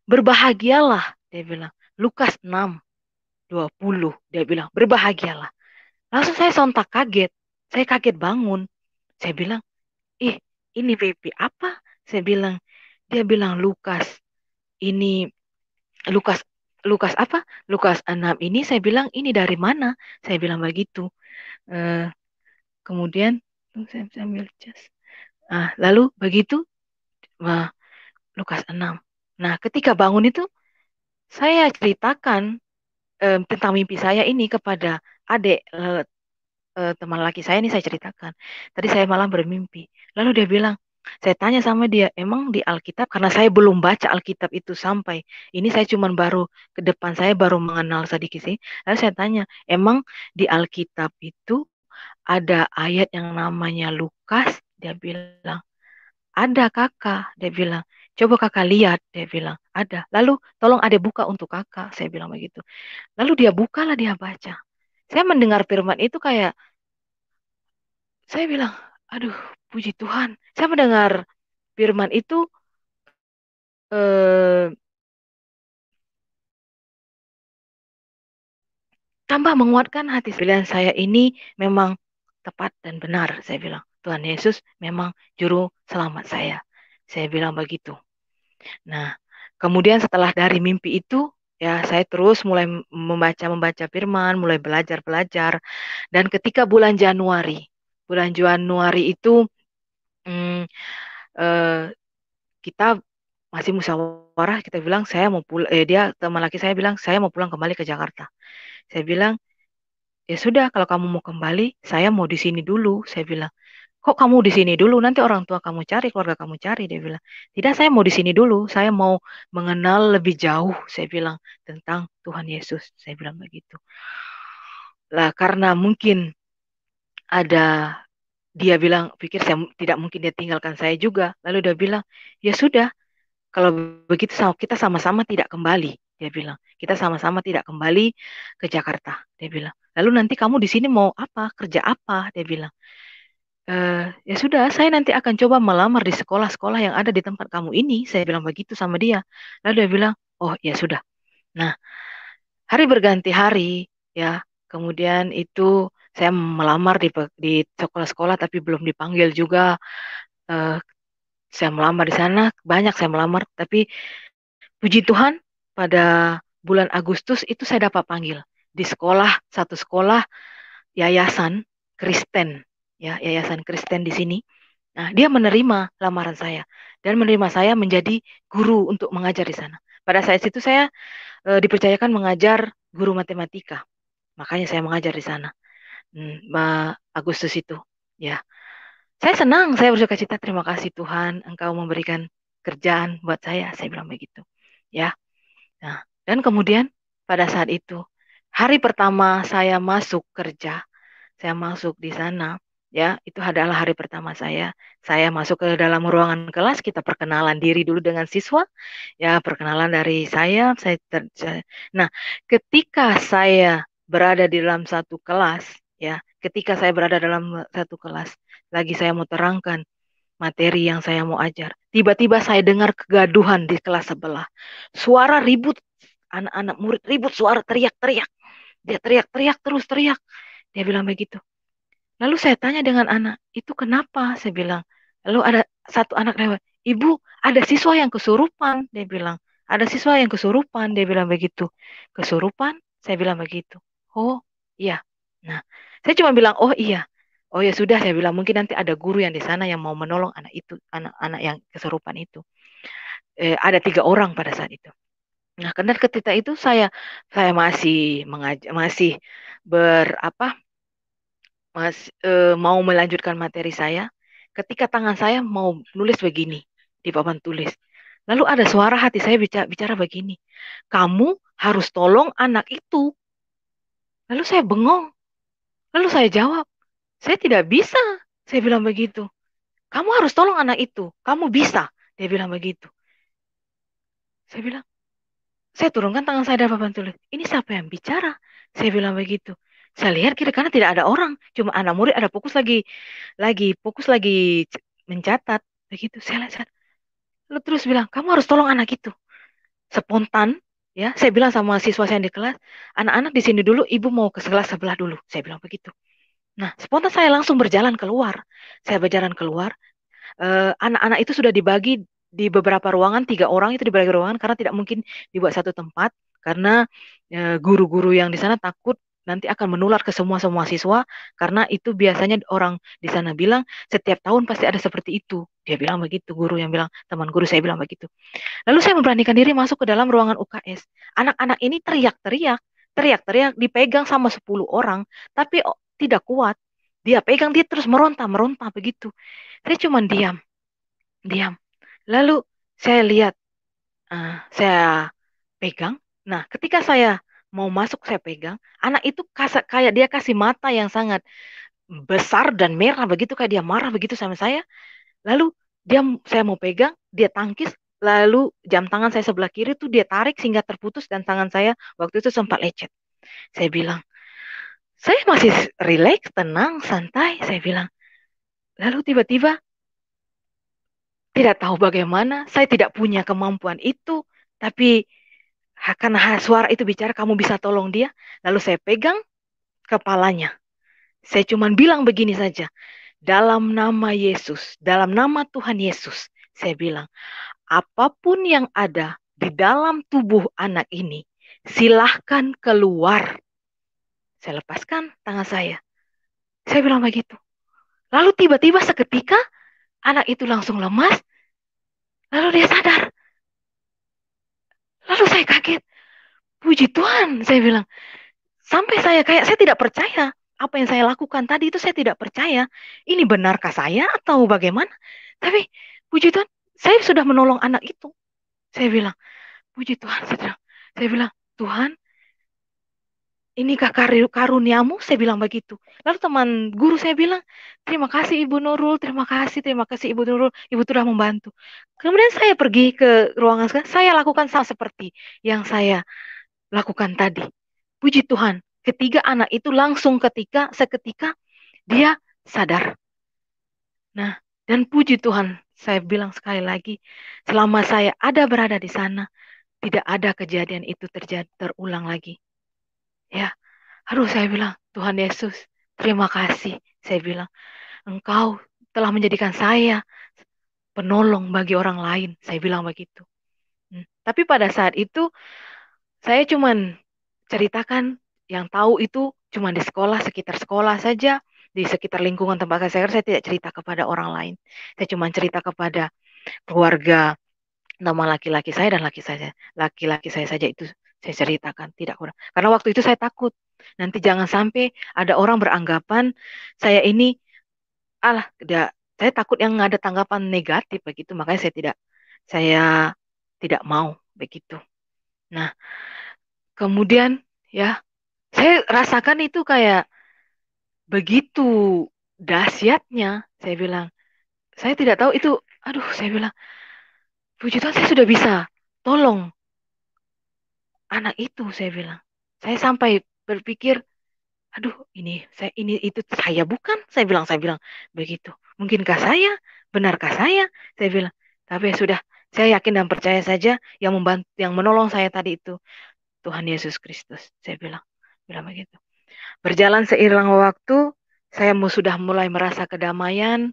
berbahagialah, dia bilang. Lukas 6:20, dia bilang, berbahagialah. Langsung saya sontak kaget. Saya kaget bangun. Saya bilang, ini PP apa? Dia bilang Lukas. Ini Lukas Lukas apa? Lukas 6 ini saya bilang ini dari mana? Saya bilang begitu. Kemudian saya ambil jas. Lalu begitu Lukas 6. Nah, ketika bangun itu saya ceritakan tentang mimpi saya ini kepada adik teman laki saya ini saya ceritakan. Tadi saya malam bermimpi. Lalu dia bilang, saya tanya sama dia, emang di Alkitab, karena saya belum baca Alkitab itu sampai, ini saya cuma baru, ke depan saya baru mengenal sedikit sih. Lalu saya tanya, emang di Alkitab itu ada ayat yang namanya Lukas? Dia bilang, ada kakak. Dia bilang, coba kakak lihat. Dia bilang, ada. Lalu tolong adek buka untuk kakak. Saya bilang begitu. Lalu dia bukalah, dia baca. Saya mendengar firman itu saya bilang, aduh, puji Tuhan. Saya mendengar firman itu eh, tambah menguatkan hati. Pilihan saya ini memang tepat dan benar. Saya bilang, Tuhan Yesus memang juru selamat saya. Saya bilang begitu. Nah, kemudian setelah dari mimpi itu, ya saya terus mulai membaca firman, mulai belajar. Dan ketika bulan Januari itu hmm, eh, kita masih musyawarah, kita bilang saya mau pulang, dia teman laki saya bilang saya mau pulang kembali ke Jakarta. Saya bilang, ya sudah kalau kamu mau kembali, saya mau di sini dulu. Saya bilang, kok kamu di sini dulu? Nanti orang tua kamu cari, keluarga kamu cari. Dia bilang, tidak, saya mau di sini dulu. Saya mau mengenal lebih jauh. Saya bilang tentang Tuhan Yesus. Saya bilang begitu. Lah karena mungkin ada, dia bilang, pikir saya tidak mungkin dia tinggalkan saya juga. Lalu dia bilang, ya sudah, kalau begitu kita sama-sama tidak kembali. Dia bilang, kita sama-sama tidak kembali ke Jakarta. Dia bilang, lalu nanti kamu di sini mau apa? Kerja apa? Dia bilang, ya sudah, saya nanti akan coba melamar di sekolah-sekolah yang ada di tempat kamu ini. Saya bilang begitu sama dia. Lalu dia bilang, oh ya sudah. Nah, hari berganti hari, ya. Kemudian itu saya melamar di sekolah-sekolah, tapi belum dipanggil juga. Eh, saya melamar di sana, banyak saya melamar, tapi puji Tuhan, pada bulan Agustus itu saya dapat panggil di satu sekolah yayasan Kristen, ya, yayasan Kristen di sini. Nah, dia menerima lamaran saya dan menerima saya menjadi guru untuk mengajar di sana. Pada saat itu saya dipercayakan mengajar guru matematika. Makanya saya mengajar di sana. Agustus itu, ya. Saya senang, saya bersuka cita, terima kasih Tuhan, Engkau memberikan kerjaan buat saya bilang begitu. Ya. Nah, dan kemudian pada saat itu, hari pertama saya masuk kerja, saya masuk di sana, ya, itu adalah hari pertama saya. Saya masuk ke dalam ruangan kelas, kita perkenalan diri dulu dengan siswa, ya, perkenalan dari nah, ketika saya berada di dalam satu kelas, ya, ketika saya berada dalam satu kelas, lagi saya mau terangkan materi yang saya mau ajar. Tiba-tiba saya dengar kegaduhan di kelas sebelah. Suara ribut, anak-anak murid ribut, suara teriak-teriak. Dia teriak-teriak, terus teriak. Dia bilang begitu. Lalu saya tanya dengan anak, itu kenapa? Saya bilang. Lalu ada satu anak lewat, Ibu, ada siswa yang kesurupan. Dia bilang, ada siswa yang kesurupan. Dia bilang begitu. Kesurupan? Saya bilang begitu. Oh, iya. Nah, saya cuma bilang, oh iya. Oh ya sudah, saya bilang mungkin nanti ada guru yang di sana yang mau menolong anak itu, anak-anak yang kesurupan itu. Ada 3 orang pada saat itu. Nah, karena ketika itu saya masih mengajar, masih berapa, mau melanjutkan materi saya. Ketika tangan saya mau nulis begini di papan tulis, lalu ada suara hati saya bicara begini, kamu harus tolong anak itu. Lalu saya bengong. Lalu saya jawab, saya tidak bisa. Saya bilang begitu. Kamu harus tolong anak itu. Kamu bisa. Dia bilang begitu. Saya bilang, saya turunkan tangan saya dari papan tulis. Ini siapa yang bicara? Saya bilang begitu. Saya lihat kiri kanan tidak ada orang. Cuma anak murid ada fokus lagi mencatat. Begitu. Saya lihat. Lalu terus bilang, kamu harus tolong anak itu. Spontan, ya. Saya bilang sama siswa saya di kelas, anak-anak di sini dulu, ibu mau ke kelas sebelah dulu. Saya bilang begitu. Nah, spontan saya langsung berjalan keluar. Saya berjalan keluar. Anak-anak itu sudah dibagi di beberapa ruangan, 3 orang itu dibagi ruangan karena tidak mungkin dibuat satu tempat karena guru-guru yang di sana takut nanti akan menular ke semua siswa karena itu biasanya orang di sana bilang setiap tahun pasti ada seperti itu. Dia bilang begitu, guru yang bilang, teman guru saya bilang begitu. Lalu saya memberanikan diri masuk ke dalam ruangan UKS. Anak-anak ini teriak-teriak dipegang sama 10 orang, tapi tidak kuat. Dia pegang, dia terus meronta begitu. Saya cuma diam. Lalu saya lihat, saya pegang. Nah, ketika saya mau masuk, saya pegang. Anak itu kayak dia kasih mata yang sangat besar dan merah begitu, kayak dia marah begitu sama saya. Lalu saya mau pegang, dia tangkis. Lalu jam tangan saya sebelah kiri tuh dia tarik sehingga terputus dan tangan saya waktu itu sempat lecet. Saya bilang, saya masih rileks, tenang, santai. Saya bilang. Lalu tiba-tiba tidak tahu bagaimana, saya tidak punya kemampuan itu, tapi karena suara itu bicara, kamu bisa tolong dia. Lalu saya pegang kepalanya. Saya cuma bilang begini saja, dalam nama Yesus, dalam nama Tuhan Yesus, saya bilang, apapun yang ada di dalam tubuh anak ini, silahkan keluar. Saya lepaskan tangan saya. Saya bilang begitu. Lalu tiba-tiba seketika, anak itu langsung lemas, lalu dia sadar. Lalu saya kaget. Puji Tuhan, saya bilang. Sampai saya tidak percaya. Apa yang saya lakukan tadi itu saya tidak percaya. Ini benarkah saya atau bagaimana? Tapi puji Tuhan, saya sudah menolong anak itu. Saya bilang, puji Tuhan, saya bilang, Tuhan, inikah karuniamu? Saya bilang begitu. Lalu teman guru saya bilang, terima kasih Ibu Nurul, terima kasih Ibu Nurul, Ibu sudah membantu. Kemudian saya pergi ke ruangan saya lakukan sama seperti yang saya lakukan tadi. Puji Tuhan, ketiga anak itu langsung seketika dia sadar. Nah, dan puji Tuhan, saya bilang sekali lagi, selama saya berada di sana, tidak ada kejadian itu terulang lagi. Ya, aduh saya bilang, Tuhan Yesus, terima kasih. Saya bilang, Engkau telah menjadikan saya penolong bagi orang lain. Saya bilang begitu. Tapi pada saat itu, saya cuman ceritakan yang tahu itu cuma di sekolah, sekitar sekolah saja, di sekitar lingkungan tempat saya tidak cerita kepada orang lain. Saya cuma cerita kepada keluarga, nama laki-laki saya dan laki-laki saya saja itu saya ceritakan, tidak kurang. Karena waktu itu saya takut, nanti jangan sampai ada orang beranggapan saya ini, saya takut yang ada tanggapan negatif begitu, makanya saya tidak mau begitu. Nah, kemudian ya, saya rasakan itu kayak begitu dahsyatnya. Saya bilang, saya tidak tahu itu, aduh, saya bilang, puji Tuhan saya sudah bisa tolong anak itu, saya bilang. Saya sampai berpikir, aduh, ini itu saya bukan, saya bilang begitu. Mungkinkah saya? Benarkah saya? Saya bilang. Tapi ya sudah, saya yakin dan percaya saja yang membantu, yang menolong saya tadi itu Tuhan Yesus Kristus. Saya bilang begitu. Berjalan seiring waktu, saya sudah mulai merasa kedamaian,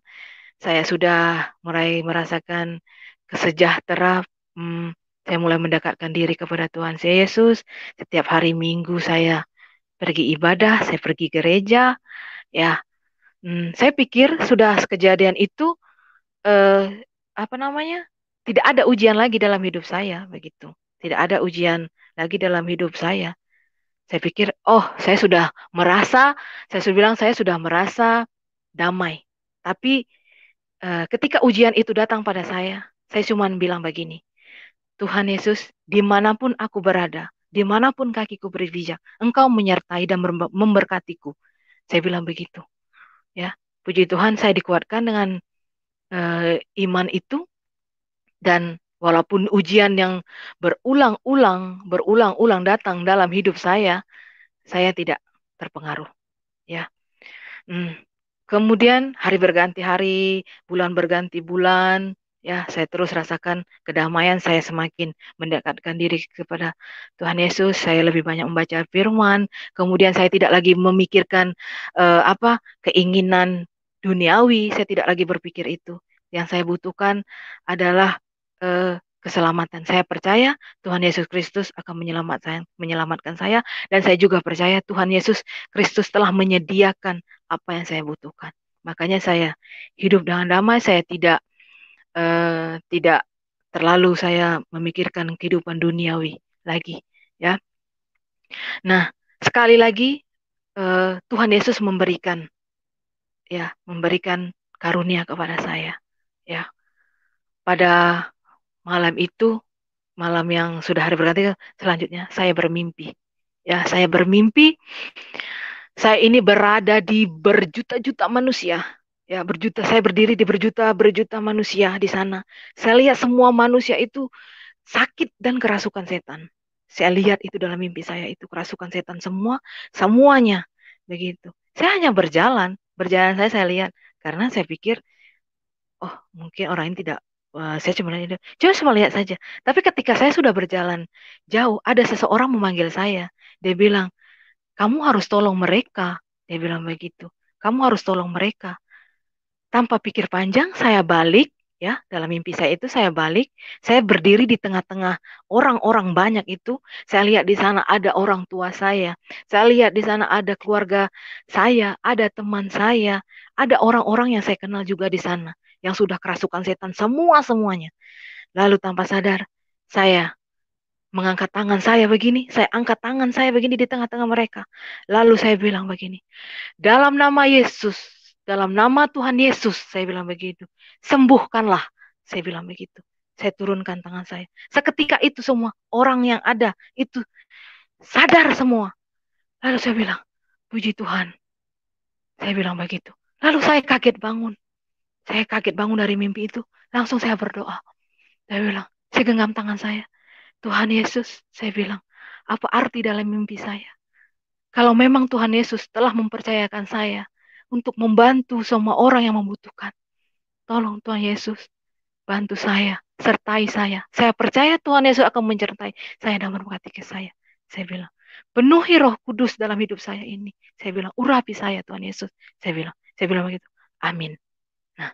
saya sudah mulai merasakan kesejahtera. Saya mulai mendekatkan diri kepada Tuhan Yesus. Setiap hari Minggu saya pergi ibadah, saya pergi gereja. Ya, saya pikir sudah kejadian itu apa namanya? Tidak ada ujian lagi dalam hidup saya, begitu. Tidak ada ujian lagi dalam hidup saya. Saya pikir, saya sudah merasa, saya sudah bilang saya sudah merasa damai. Tapi ketika ujian itu datang pada saya cuma bilang begini, Tuhan Yesus, dimanapun aku berada, dimanapun kakiku berpijak, Engkau menyertai dan memberkatiku. Saya bilang begitu. Ya, puji Tuhan saya dikuatkan dengan iman itu, dan walaupun ujian yang berulang-ulang datang dalam hidup saya tidak terpengaruh. Ya. Kemudian hari berganti hari, bulan berganti bulan, ya saya terus rasakan kedamaian, saya semakin mendekatkan diri kepada Tuhan Yesus, saya lebih banyak membaca firman, kemudian saya tidak lagi memikirkan keinginan duniawi, saya tidak lagi berpikir itu. Yang saya butuhkan adalah keselamatan. Saya percaya Tuhan Yesus Kristus akan menyelamatkan saya, dan saya juga percaya Tuhan Yesus Kristus telah menyediakan apa yang saya butuhkan. Makanya saya hidup dengan damai, saya tidak terlalu saya memikirkan kehidupan duniawi lagi, ya. Nah, sekali lagi Tuhan Yesus memberikan karunia kepada saya, ya. Pada malam itu, malam yang sudah hari berganti, selanjutnya saya bermimpi. Ya, saya bermimpi saya ini berada di berjuta-juta manusia. Ya, saya berdiri di berjuta-berjuta manusia di sana. Saya lihat semua manusia itu sakit dan kerasukan setan. Saya lihat itu dalam mimpi saya, itu kerasukan setan semuanya begitu. Saya hanya berjalan saya lihat, karena saya pikir, mungkin orang ini tidak saya cuma lihat saja. Tapi ketika saya sudah berjalan jauh, ada seseorang memanggil saya. Dia bilang, kamu harus tolong mereka. Dia bilang begitu. Kamu harus tolong mereka. Tanpa pikir panjang, saya balik, ya, dalam mimpi saya itu saya balik, saya berdiri di tengah-tengah orang-orang banyak itu, saya lihat di sana ada orang tua saya lihat di sana ada keluarga saya, ada teman saya, ada orang-orang yang saya kenal juga di sana, yang sudah kerasukan setan semuanya. Lalu tanpa sadar, saya mengangkat tangan saya begini, saya angkat tangan saya begini di tengah-tengah mereka. Lalu saya bilang begini, dalam nama Yesus, dalam nama Tuhan Yesus, saya bilang begitu. Sembuhkanlah, saya bilang begitu. Saya turunkan tangan saya. Seketika itu semua orang yang ada itu sadar semua. Lalu saya bilang, puji Tuhan. Saya bilang begitu. Lalu saya kaget bangun. Saya kaget bangun dari mimpi itu. Langsung saya berdoa. Saya bilang, saya genggam tangan saya. Tuhan Yesus, saya bilang, apa arti dalam mimpi saya? Kalau memang Tuhan Yesus telah mempercayakan saya untuk membantu semua orang yang membutuhkan, tolong Tuhan Yesus, bantu saya, sertai saya. Saya percaya Tuhan Yesus akan menyertai saya dan memberkati ke saya. Saya bilang, penuhi Roh Kudus dalam hidup saya ini. Saya bilang, urapi saya Tuhan Yesus. Saya bilang begitu. Amin. Nah,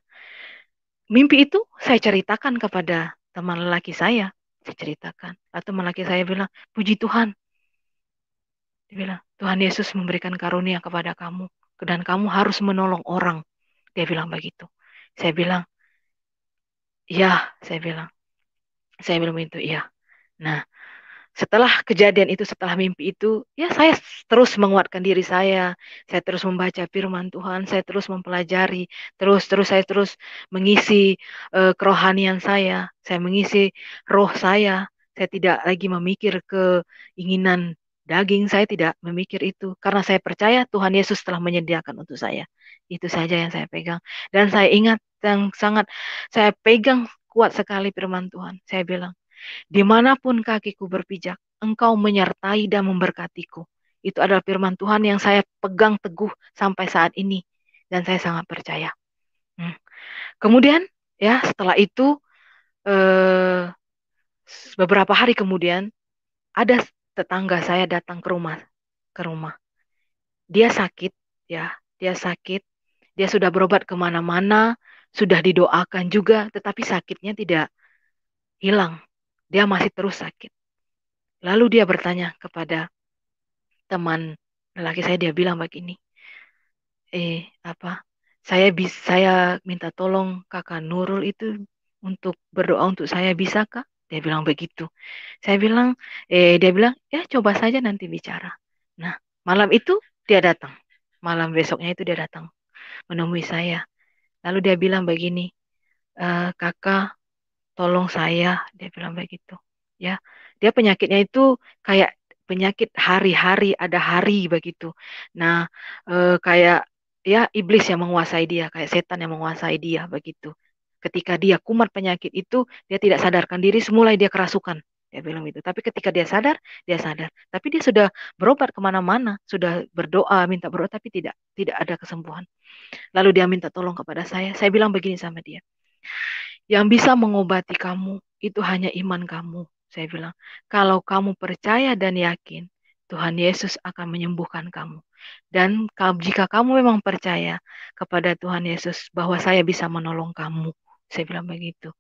mimpi itu saya ceritakan kepada teman lelaki saya. Saya ceritakan. Lalu teman lelaki saya bilang, puji Tuhan. Dia bilang, Tuhan Yesus memberikan karunia kepada kamu. Dan kamu harus menolong orang. Dia bilang begitu. Saya bilang, iya, saya bilang itu, iya. Nah, setelah kejadian itu, setelah mimpi itu, ya saya terus menguatkan diri saya terus membaca firman Tuhan, saya terus mempelajari, saya terus mengisi kerohanian saya mengisi roh saya tidak lagi memikir keinginan daging, saya tidak memikir itu, karena saya percaya Tuhan Yesus telah menyediakan untuk saya. Itu saja yang saya pegang, dan saya ingat yang sangat saya pegang kuat sekali firman Tuhan. Saya bilang, dimanapun kakiku berpijak, Engkau menyertai dan memberkatiku. Itu adalah firman Tuhan yang saya pegang teguh sampai saat ini. Dan saya sangat percaya. Kemudian, ya setelah itu, beberapa hari kemudian, ada tetangga saya datang ke rumah. Dia sakit, ya, dia sakit. Dia sudah berobat kemana-mana, sudah didoakan juga, tetapi sakitnya tidak hilang. Dia masih terus sakit. Lalu dia bertanya kepada teman lelaki saya, dia bilang begini, apa? Saya minta tolong Kakak Nurul itu untuk berdoa untuk saya, bisa Kak? Dia bilang begitu. Dia bilang, ya coba saja nanti bicara. Nah, malam itu dia datang. Malam besoknya itu dia datang menemui saya. Lalu dia bilang begini, Kakak tolong saya, dia bilang begitu. Ya, dia penyakitnya itu kayak penyakit hari-hari, ada hari begitu. Nah, kayak ya iblis yang menguasai dia, kayak setan yang menguasai dia begitu. Ketika dia kumat penyakit itu, dia tidak sadarkan diri, semulai dia kerasukan. Dia bilang gitu. Tapi ketika dia sadar, dia sadar. Tapi dia sudah berobat kemana-mana, sudah berdoa, minta berdoa, tapi tidak ada kesembuhan. Lalu dia minta tolong kepada saya. Saya bilang begini sama dia, yang bisa mengobati kamu itu hanya iman kamu. Saya bilang, kalau kamu percaya dan yakin, Tuhan Yesus akan menyembuhkan kamu. Dan jika kamu memang percaya kepada Tuhan Yesus bahwa saya bisa menolong kamu, saya bilang begitu.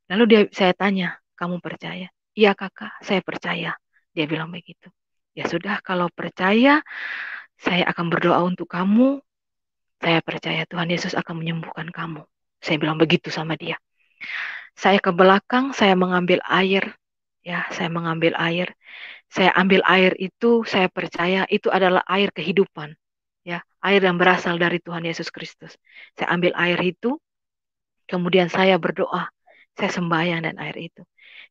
Lalu saya tanya, kamu percaya? Iya kakak, saya percaya. Dia bilang begitu. Ya sudah, kalau percaya, saya akan berdoa untuk kamu. Saya percaya Tuhan Yesus akan menyembuhkan kamu. Saya bilang begitu sama dia. Saya ke belakang, saya mengambil air. Ya, saya mengambil air. Saya ambil air itu, saya percaya itu adalah air kehidupan. Ya, air yang berasal dari Tuhan Yesus Kristus. Saya ambil air itu, kemudian saya berdoa. Saya sembahyang dan air itu.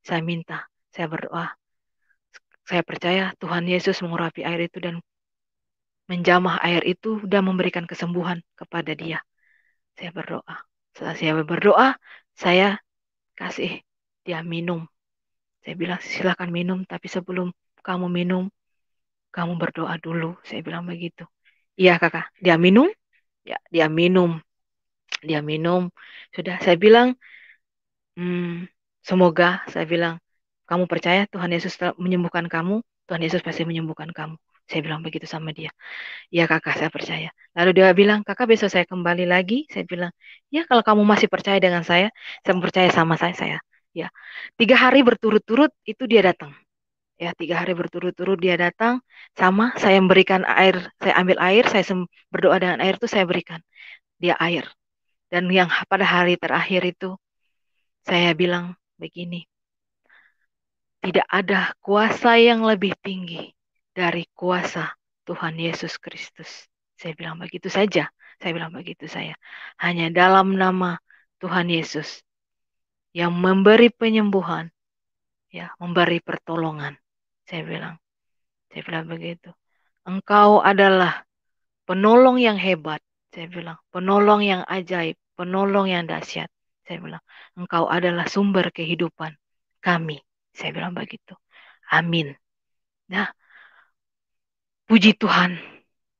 Saya minta, saya berdoa. Saya percaya Tuhan Yesus mengurapi air itu dan menjamah air itu dan memberikan kesembuhan kepada dia. Saya berdoa. Setelah saya berdoa, saya kasih dia minum. Saya bilang, silakan minum, tapi sebelum kamu minum, kamu berdoa dulu. Saya bilang begitu. Iya kakak, dia minum, ya dia minum. Dia minum. Sudah, saya bilang, Semoga saya bilang, kamu percaya Tuhan Yesus telah menyembuhkan kamu, Tuhan Yesus pasti menyembuhkan kamu. Saya bilang begitu sama dia. Ya kakak, saya percaya. Lalu dia bilang, kakak besok saya kembali lagi. Saya bilang, ya kalau kamu masih percaya dengan saya percaya sama saya. Ya, 3 hari berturut-turut itu dia datang. Ya, 3 hari berturut-turut dia datang. Sama, saya memberikan air, saya ambil air, saya berdoa dengan air itu saya berikan dia air. Dan yang pada hari terakhir itu, saya bilang begini, tidak ada kuasa yang lebih tinggi dari kuasa Tuhan Yesus Kristus. Saya bilang begitu saja. Saya bilang begitu saya. Hanya dalam nama Tuhan Yesus yang memberi penyembuhan, ya, memberi pertolongan. Saya bilang begitu. Engkau adalah penolong yang hebat. Saya bilang, penolong yang ajaib, penolong yang dahsyat. Saya bilang, engkau adalah sumber kehidupan kami. Saya bilang begitu. Amin. Nah, puji Tuhan.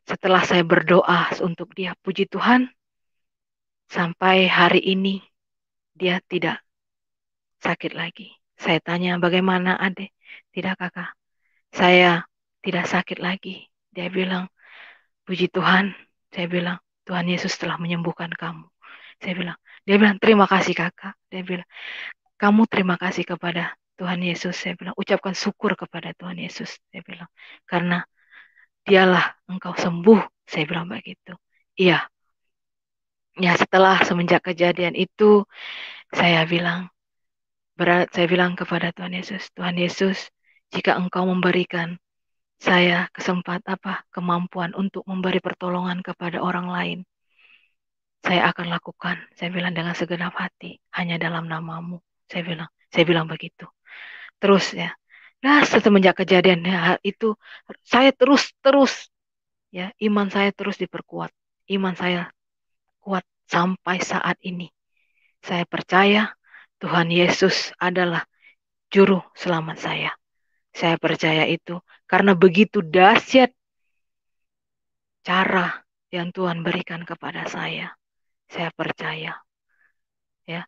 Setelah saya berdoa untuk dia, puji Tuhan, sampai hari ini dia tidak sakit lagi. Saya tanya, bagaimana adik? Tidak kakak, saya tidak sakit lagi. Dia bilang, puji Tuhan. Saya bilang, Tuhan Yesus telah menyembuhkan kamu. Dia bilang, terima kasih kakak. Dia bilang, kamu terima kasih kepada Tuhan Yesus. Saya bilang, ucapkan syukur kepada Tuhan Yesus. Saya bilang, karena dialah engkau sembuh. Saya bilang begitu. Iya. Ya, setelah semenjak kejadian itu, saya bilang kepada Tuhan Yesus, jika engkau memberikan saya kemampuan untuk memberi pertolongan kepada orang lain, saya akan lakukan. Saya bilang dengan segenap hati, hanya dalam namamu. Saya bilang begitu. Terus ya, nah semenjak kejadian itu, saya terus ya, iman saya terus diperkuat. Iman saya kuat sampai saat ini. Saya percaya Tuhan Yesus adalah juru selamat saya. Saya percaya itu karena begitu dahsyat cara yang Tuhan berikan kepada saya. Saya percaya. Ya,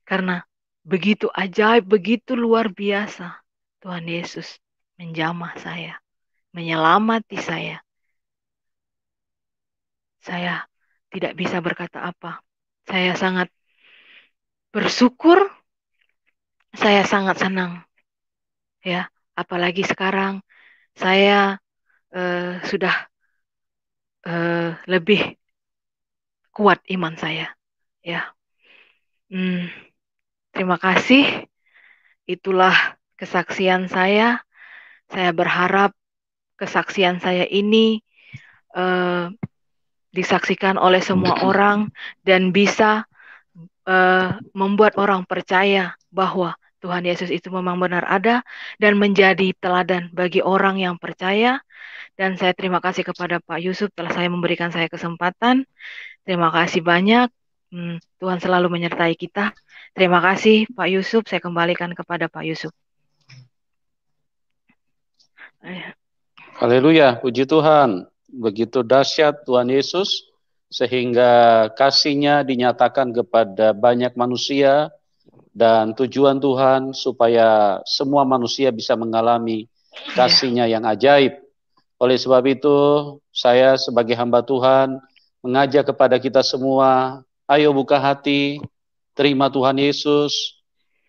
karena begitu ajaib, begitu luar biasa Tuhan Yesus menjamah saya, menyelamati saya. Saya tidak bisa berkata apa. Saya sangat bersyukur, saya sangat senang. Ya, apalagi sekarang saya sudah lebih kuat iman saya. Ya, terima kasih. Itulah kesaksian saya. Saya berharap kesaksian saya ini disaksikan oleh semua orang dan bisa membuat orang percaya bahwa Tuhan Yesus itu memang benar ada dan menjadi teladan bagi orang yang percaya. Dan saya terima kasih kepada Pak Yusuf telah saya memberikan saya kesempatan. Terima kasih banyak. Tuhan selalu menyertai kita. Terima kasih Pak Yusuf. Saya kembalikan kepada Pak Yusuf. Haleluya, puji Tuhan. Begitu dahsyat Tuhan Yesus, sehingga kasih-Nya dinyatakan kepada banyak manusia, dan tujuan Tuhan supaya semua manusia bisa mengalami kasih-Nya yang ajaib. Oleh sebab itu, saya sebagai hamba Tuhan mengajak kepada kita semua, ayo buka hati, terima Tuhan Yesus,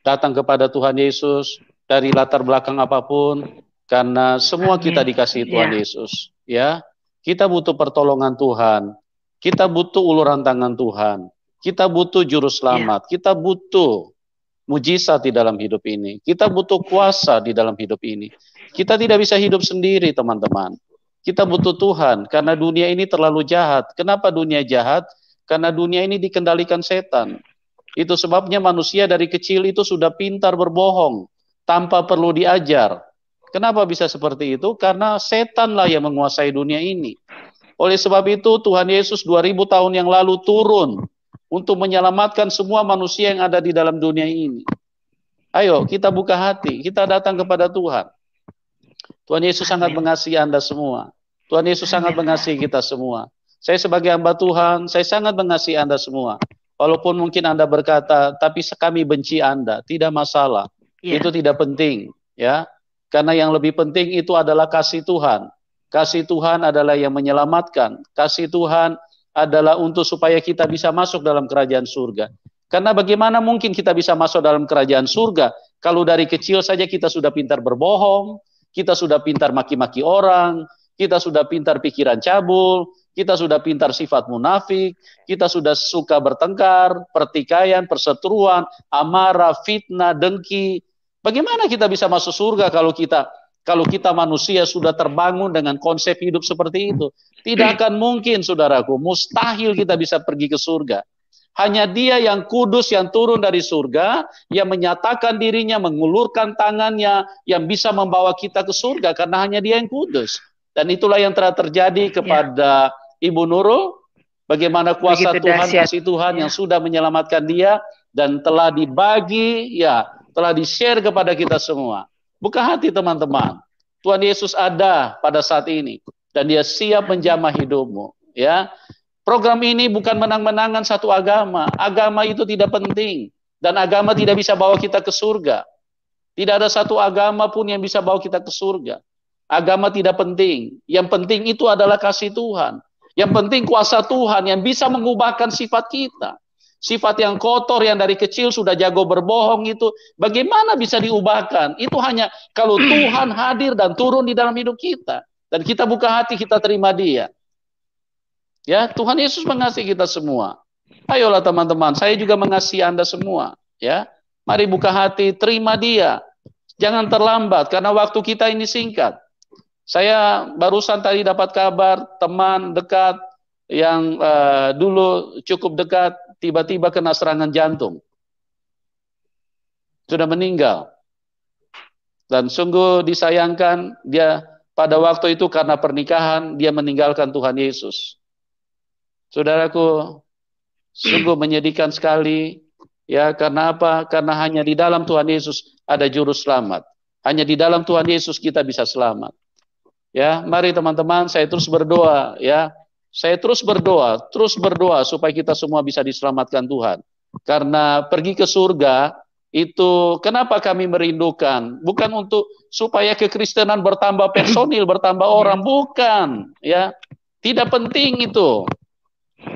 datang kepada Tuhan Yesus dari latar belakang apapun, karena semua kita dikasihi Tuhan Yesus. Ya, kita butuh pertolongan Tuhan, kita butuh uluran tangan Tuhan, kita butuh juru selamat, kita butuh mujizat di dalam hidup ini, kita butuh kuasa di dalam hidup ini. Kita tidak bisa hidup sendiri, teman-teman. Kita butuh Tuhan, karena dunia ini terlalu jahat. Kenapa dunia jahat? Karena dunia ini dikendalikan setan. Itu sebabnya manusia dari kecil itu sudah pintar berbohong, tanpa perlu diajar. Kenapa bisa seperti itu? Karena setanlah yang menguasai dunia ini. Oleh sebab itu, Tuhan Yesus 2000 tahun yang lalu turun untuk menyelamatkan semua manusia yang ada di dalam dunia ini. Ayo, kita buka hati, kita datang kepada Tuhan. Tuhan Yesus sangat mengasihi Anda semua. Tuhan Yesus sangat mengasihi kita semua. Saya sebagai hamba Tuhan, saya sangat mengasihi Anda semua. Walaupun mungkin Anda berkata, tapi kami benci Anda, tidak masalah. Iya. Itu tidak penting, ya. Karena yang lebih penting itu adalah kasih Tuhan. Kasih Tuhan adalah yang menyelamatkan. Kasih Tuhan adalah untuk supaya kita bisa masuk dalam kerajaan surga. Karena bagaimana mungkin kita bisa masuk dalam kerajaan surga kalau dari kecil saja kita sudah pintar berbohong, kita sudah pintar maki-maki orang, kita sudah pintar pikiran cabul, kita sudah pintar sifat munafik, kita sudah suka bertengkar, pertikaian, perseteruan, amarah, fitnah, dengki. Bagaimana kita bisa masuk surga kalau kita manusia sudah terbangun dengan konsep hidup seperti itu? Tidak akan mungkin, saudaraku. Mustahil kita bisa pergi ke surga. Hanya Dia yang kudus, yang turun dari surga, yang menyatakan dirinya, mengulurkan tangannya, yang bisa membawa kita ke surga, karena hanya Dia yang kudus. Dan itulah yang telah terjadi kepada Ibu Nurul, bagaimana kuasa Tuhan, kasih Tuhan yang sudah menyelamatkan dia, dan telah dibagi, telah di-share kepada kita semua. Buka hati teman-teman, Tuhan Yesus ada pada saat ini, dan Dia siap menjamah hidupmu. Ya, program ini bukan menang-menangan satu agama. Agama itu tidak penting, dan agama tidak bisa bawa kita ke surga. Tidak ada satu agama pun yang bisa bawa kita ke surga. Agama tidak penting. Yang penting itu adalah kasih Tuhan. Yang penting kuasa Tuhan yang bisa mengubahkan sifat kita. Sifat yang kotor yang dari kecil sudah jago berbohong itu, bagaimana bisa diubahkan? Itu hanya kalau Tuhan hadir dan turun di dalam hidup kita. Dan kita buka hati, kita terima Dia. Ya, Tuhan Yesus mengasihi kita semua. Ayolah teman-teman, saya juga mengasihi Anda semua. Ya, mari buka hati, terima Dia. Jangan terlambat, karena waktu kita ini singkat. Saya barusan tadi dapat kabar teman dekat yang dulu cukup dekat tiba-tiba kena serangan jantung. Sudah meninggal. Dan sungguh disayangkan, dia pada waktu itu karena pernikahan dia meninggalkan Tuhan Yesus. Saudaraku, sungguh menyedihkan sekali. Ya, karena apa? Karena hanya di dalam Tuhan Yesus ada juru selamat. Hanya di dalam Tuhan Yesus kita bisa selamat. Ya, mari teman-teman, saya terus berdoa, ya. Saya terus berdoa supaya kita semua bisa diselamatkan Tuhan. Karena pergi ke surga itu kenapa kami merindukan? Bukan untuk supaya kekristenan bertambah personil, bertambah orang, bukan, ya. Tidak penting itu.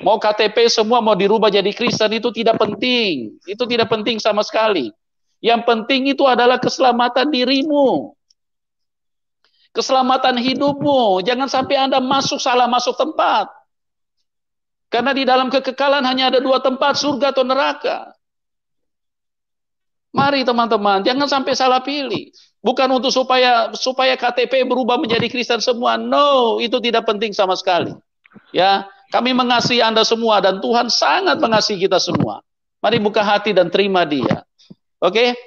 Mau KTP semua mau dirubah jadi Kristen itu tidak penting. Itu tidak penting sama sekali. Yang penting itu adalah keselamatan dirimu. Keselamatan hidupmu. Jangan sampai Anda salah masuk tempat. Karena di dalam kekekalan hanya ada dua tempat, surga atau neraka. Mari teman-teman, jangan sampai salah pilih. Bukan untuk supaya KTP berubah menjadi Kristen semua. No, itu tidak penting sama sekali. Ya, kami mengasihi Anda semua dan Tuhan sangat mengasihi kita semua. Mari buka hati dan terima Dia. Oke?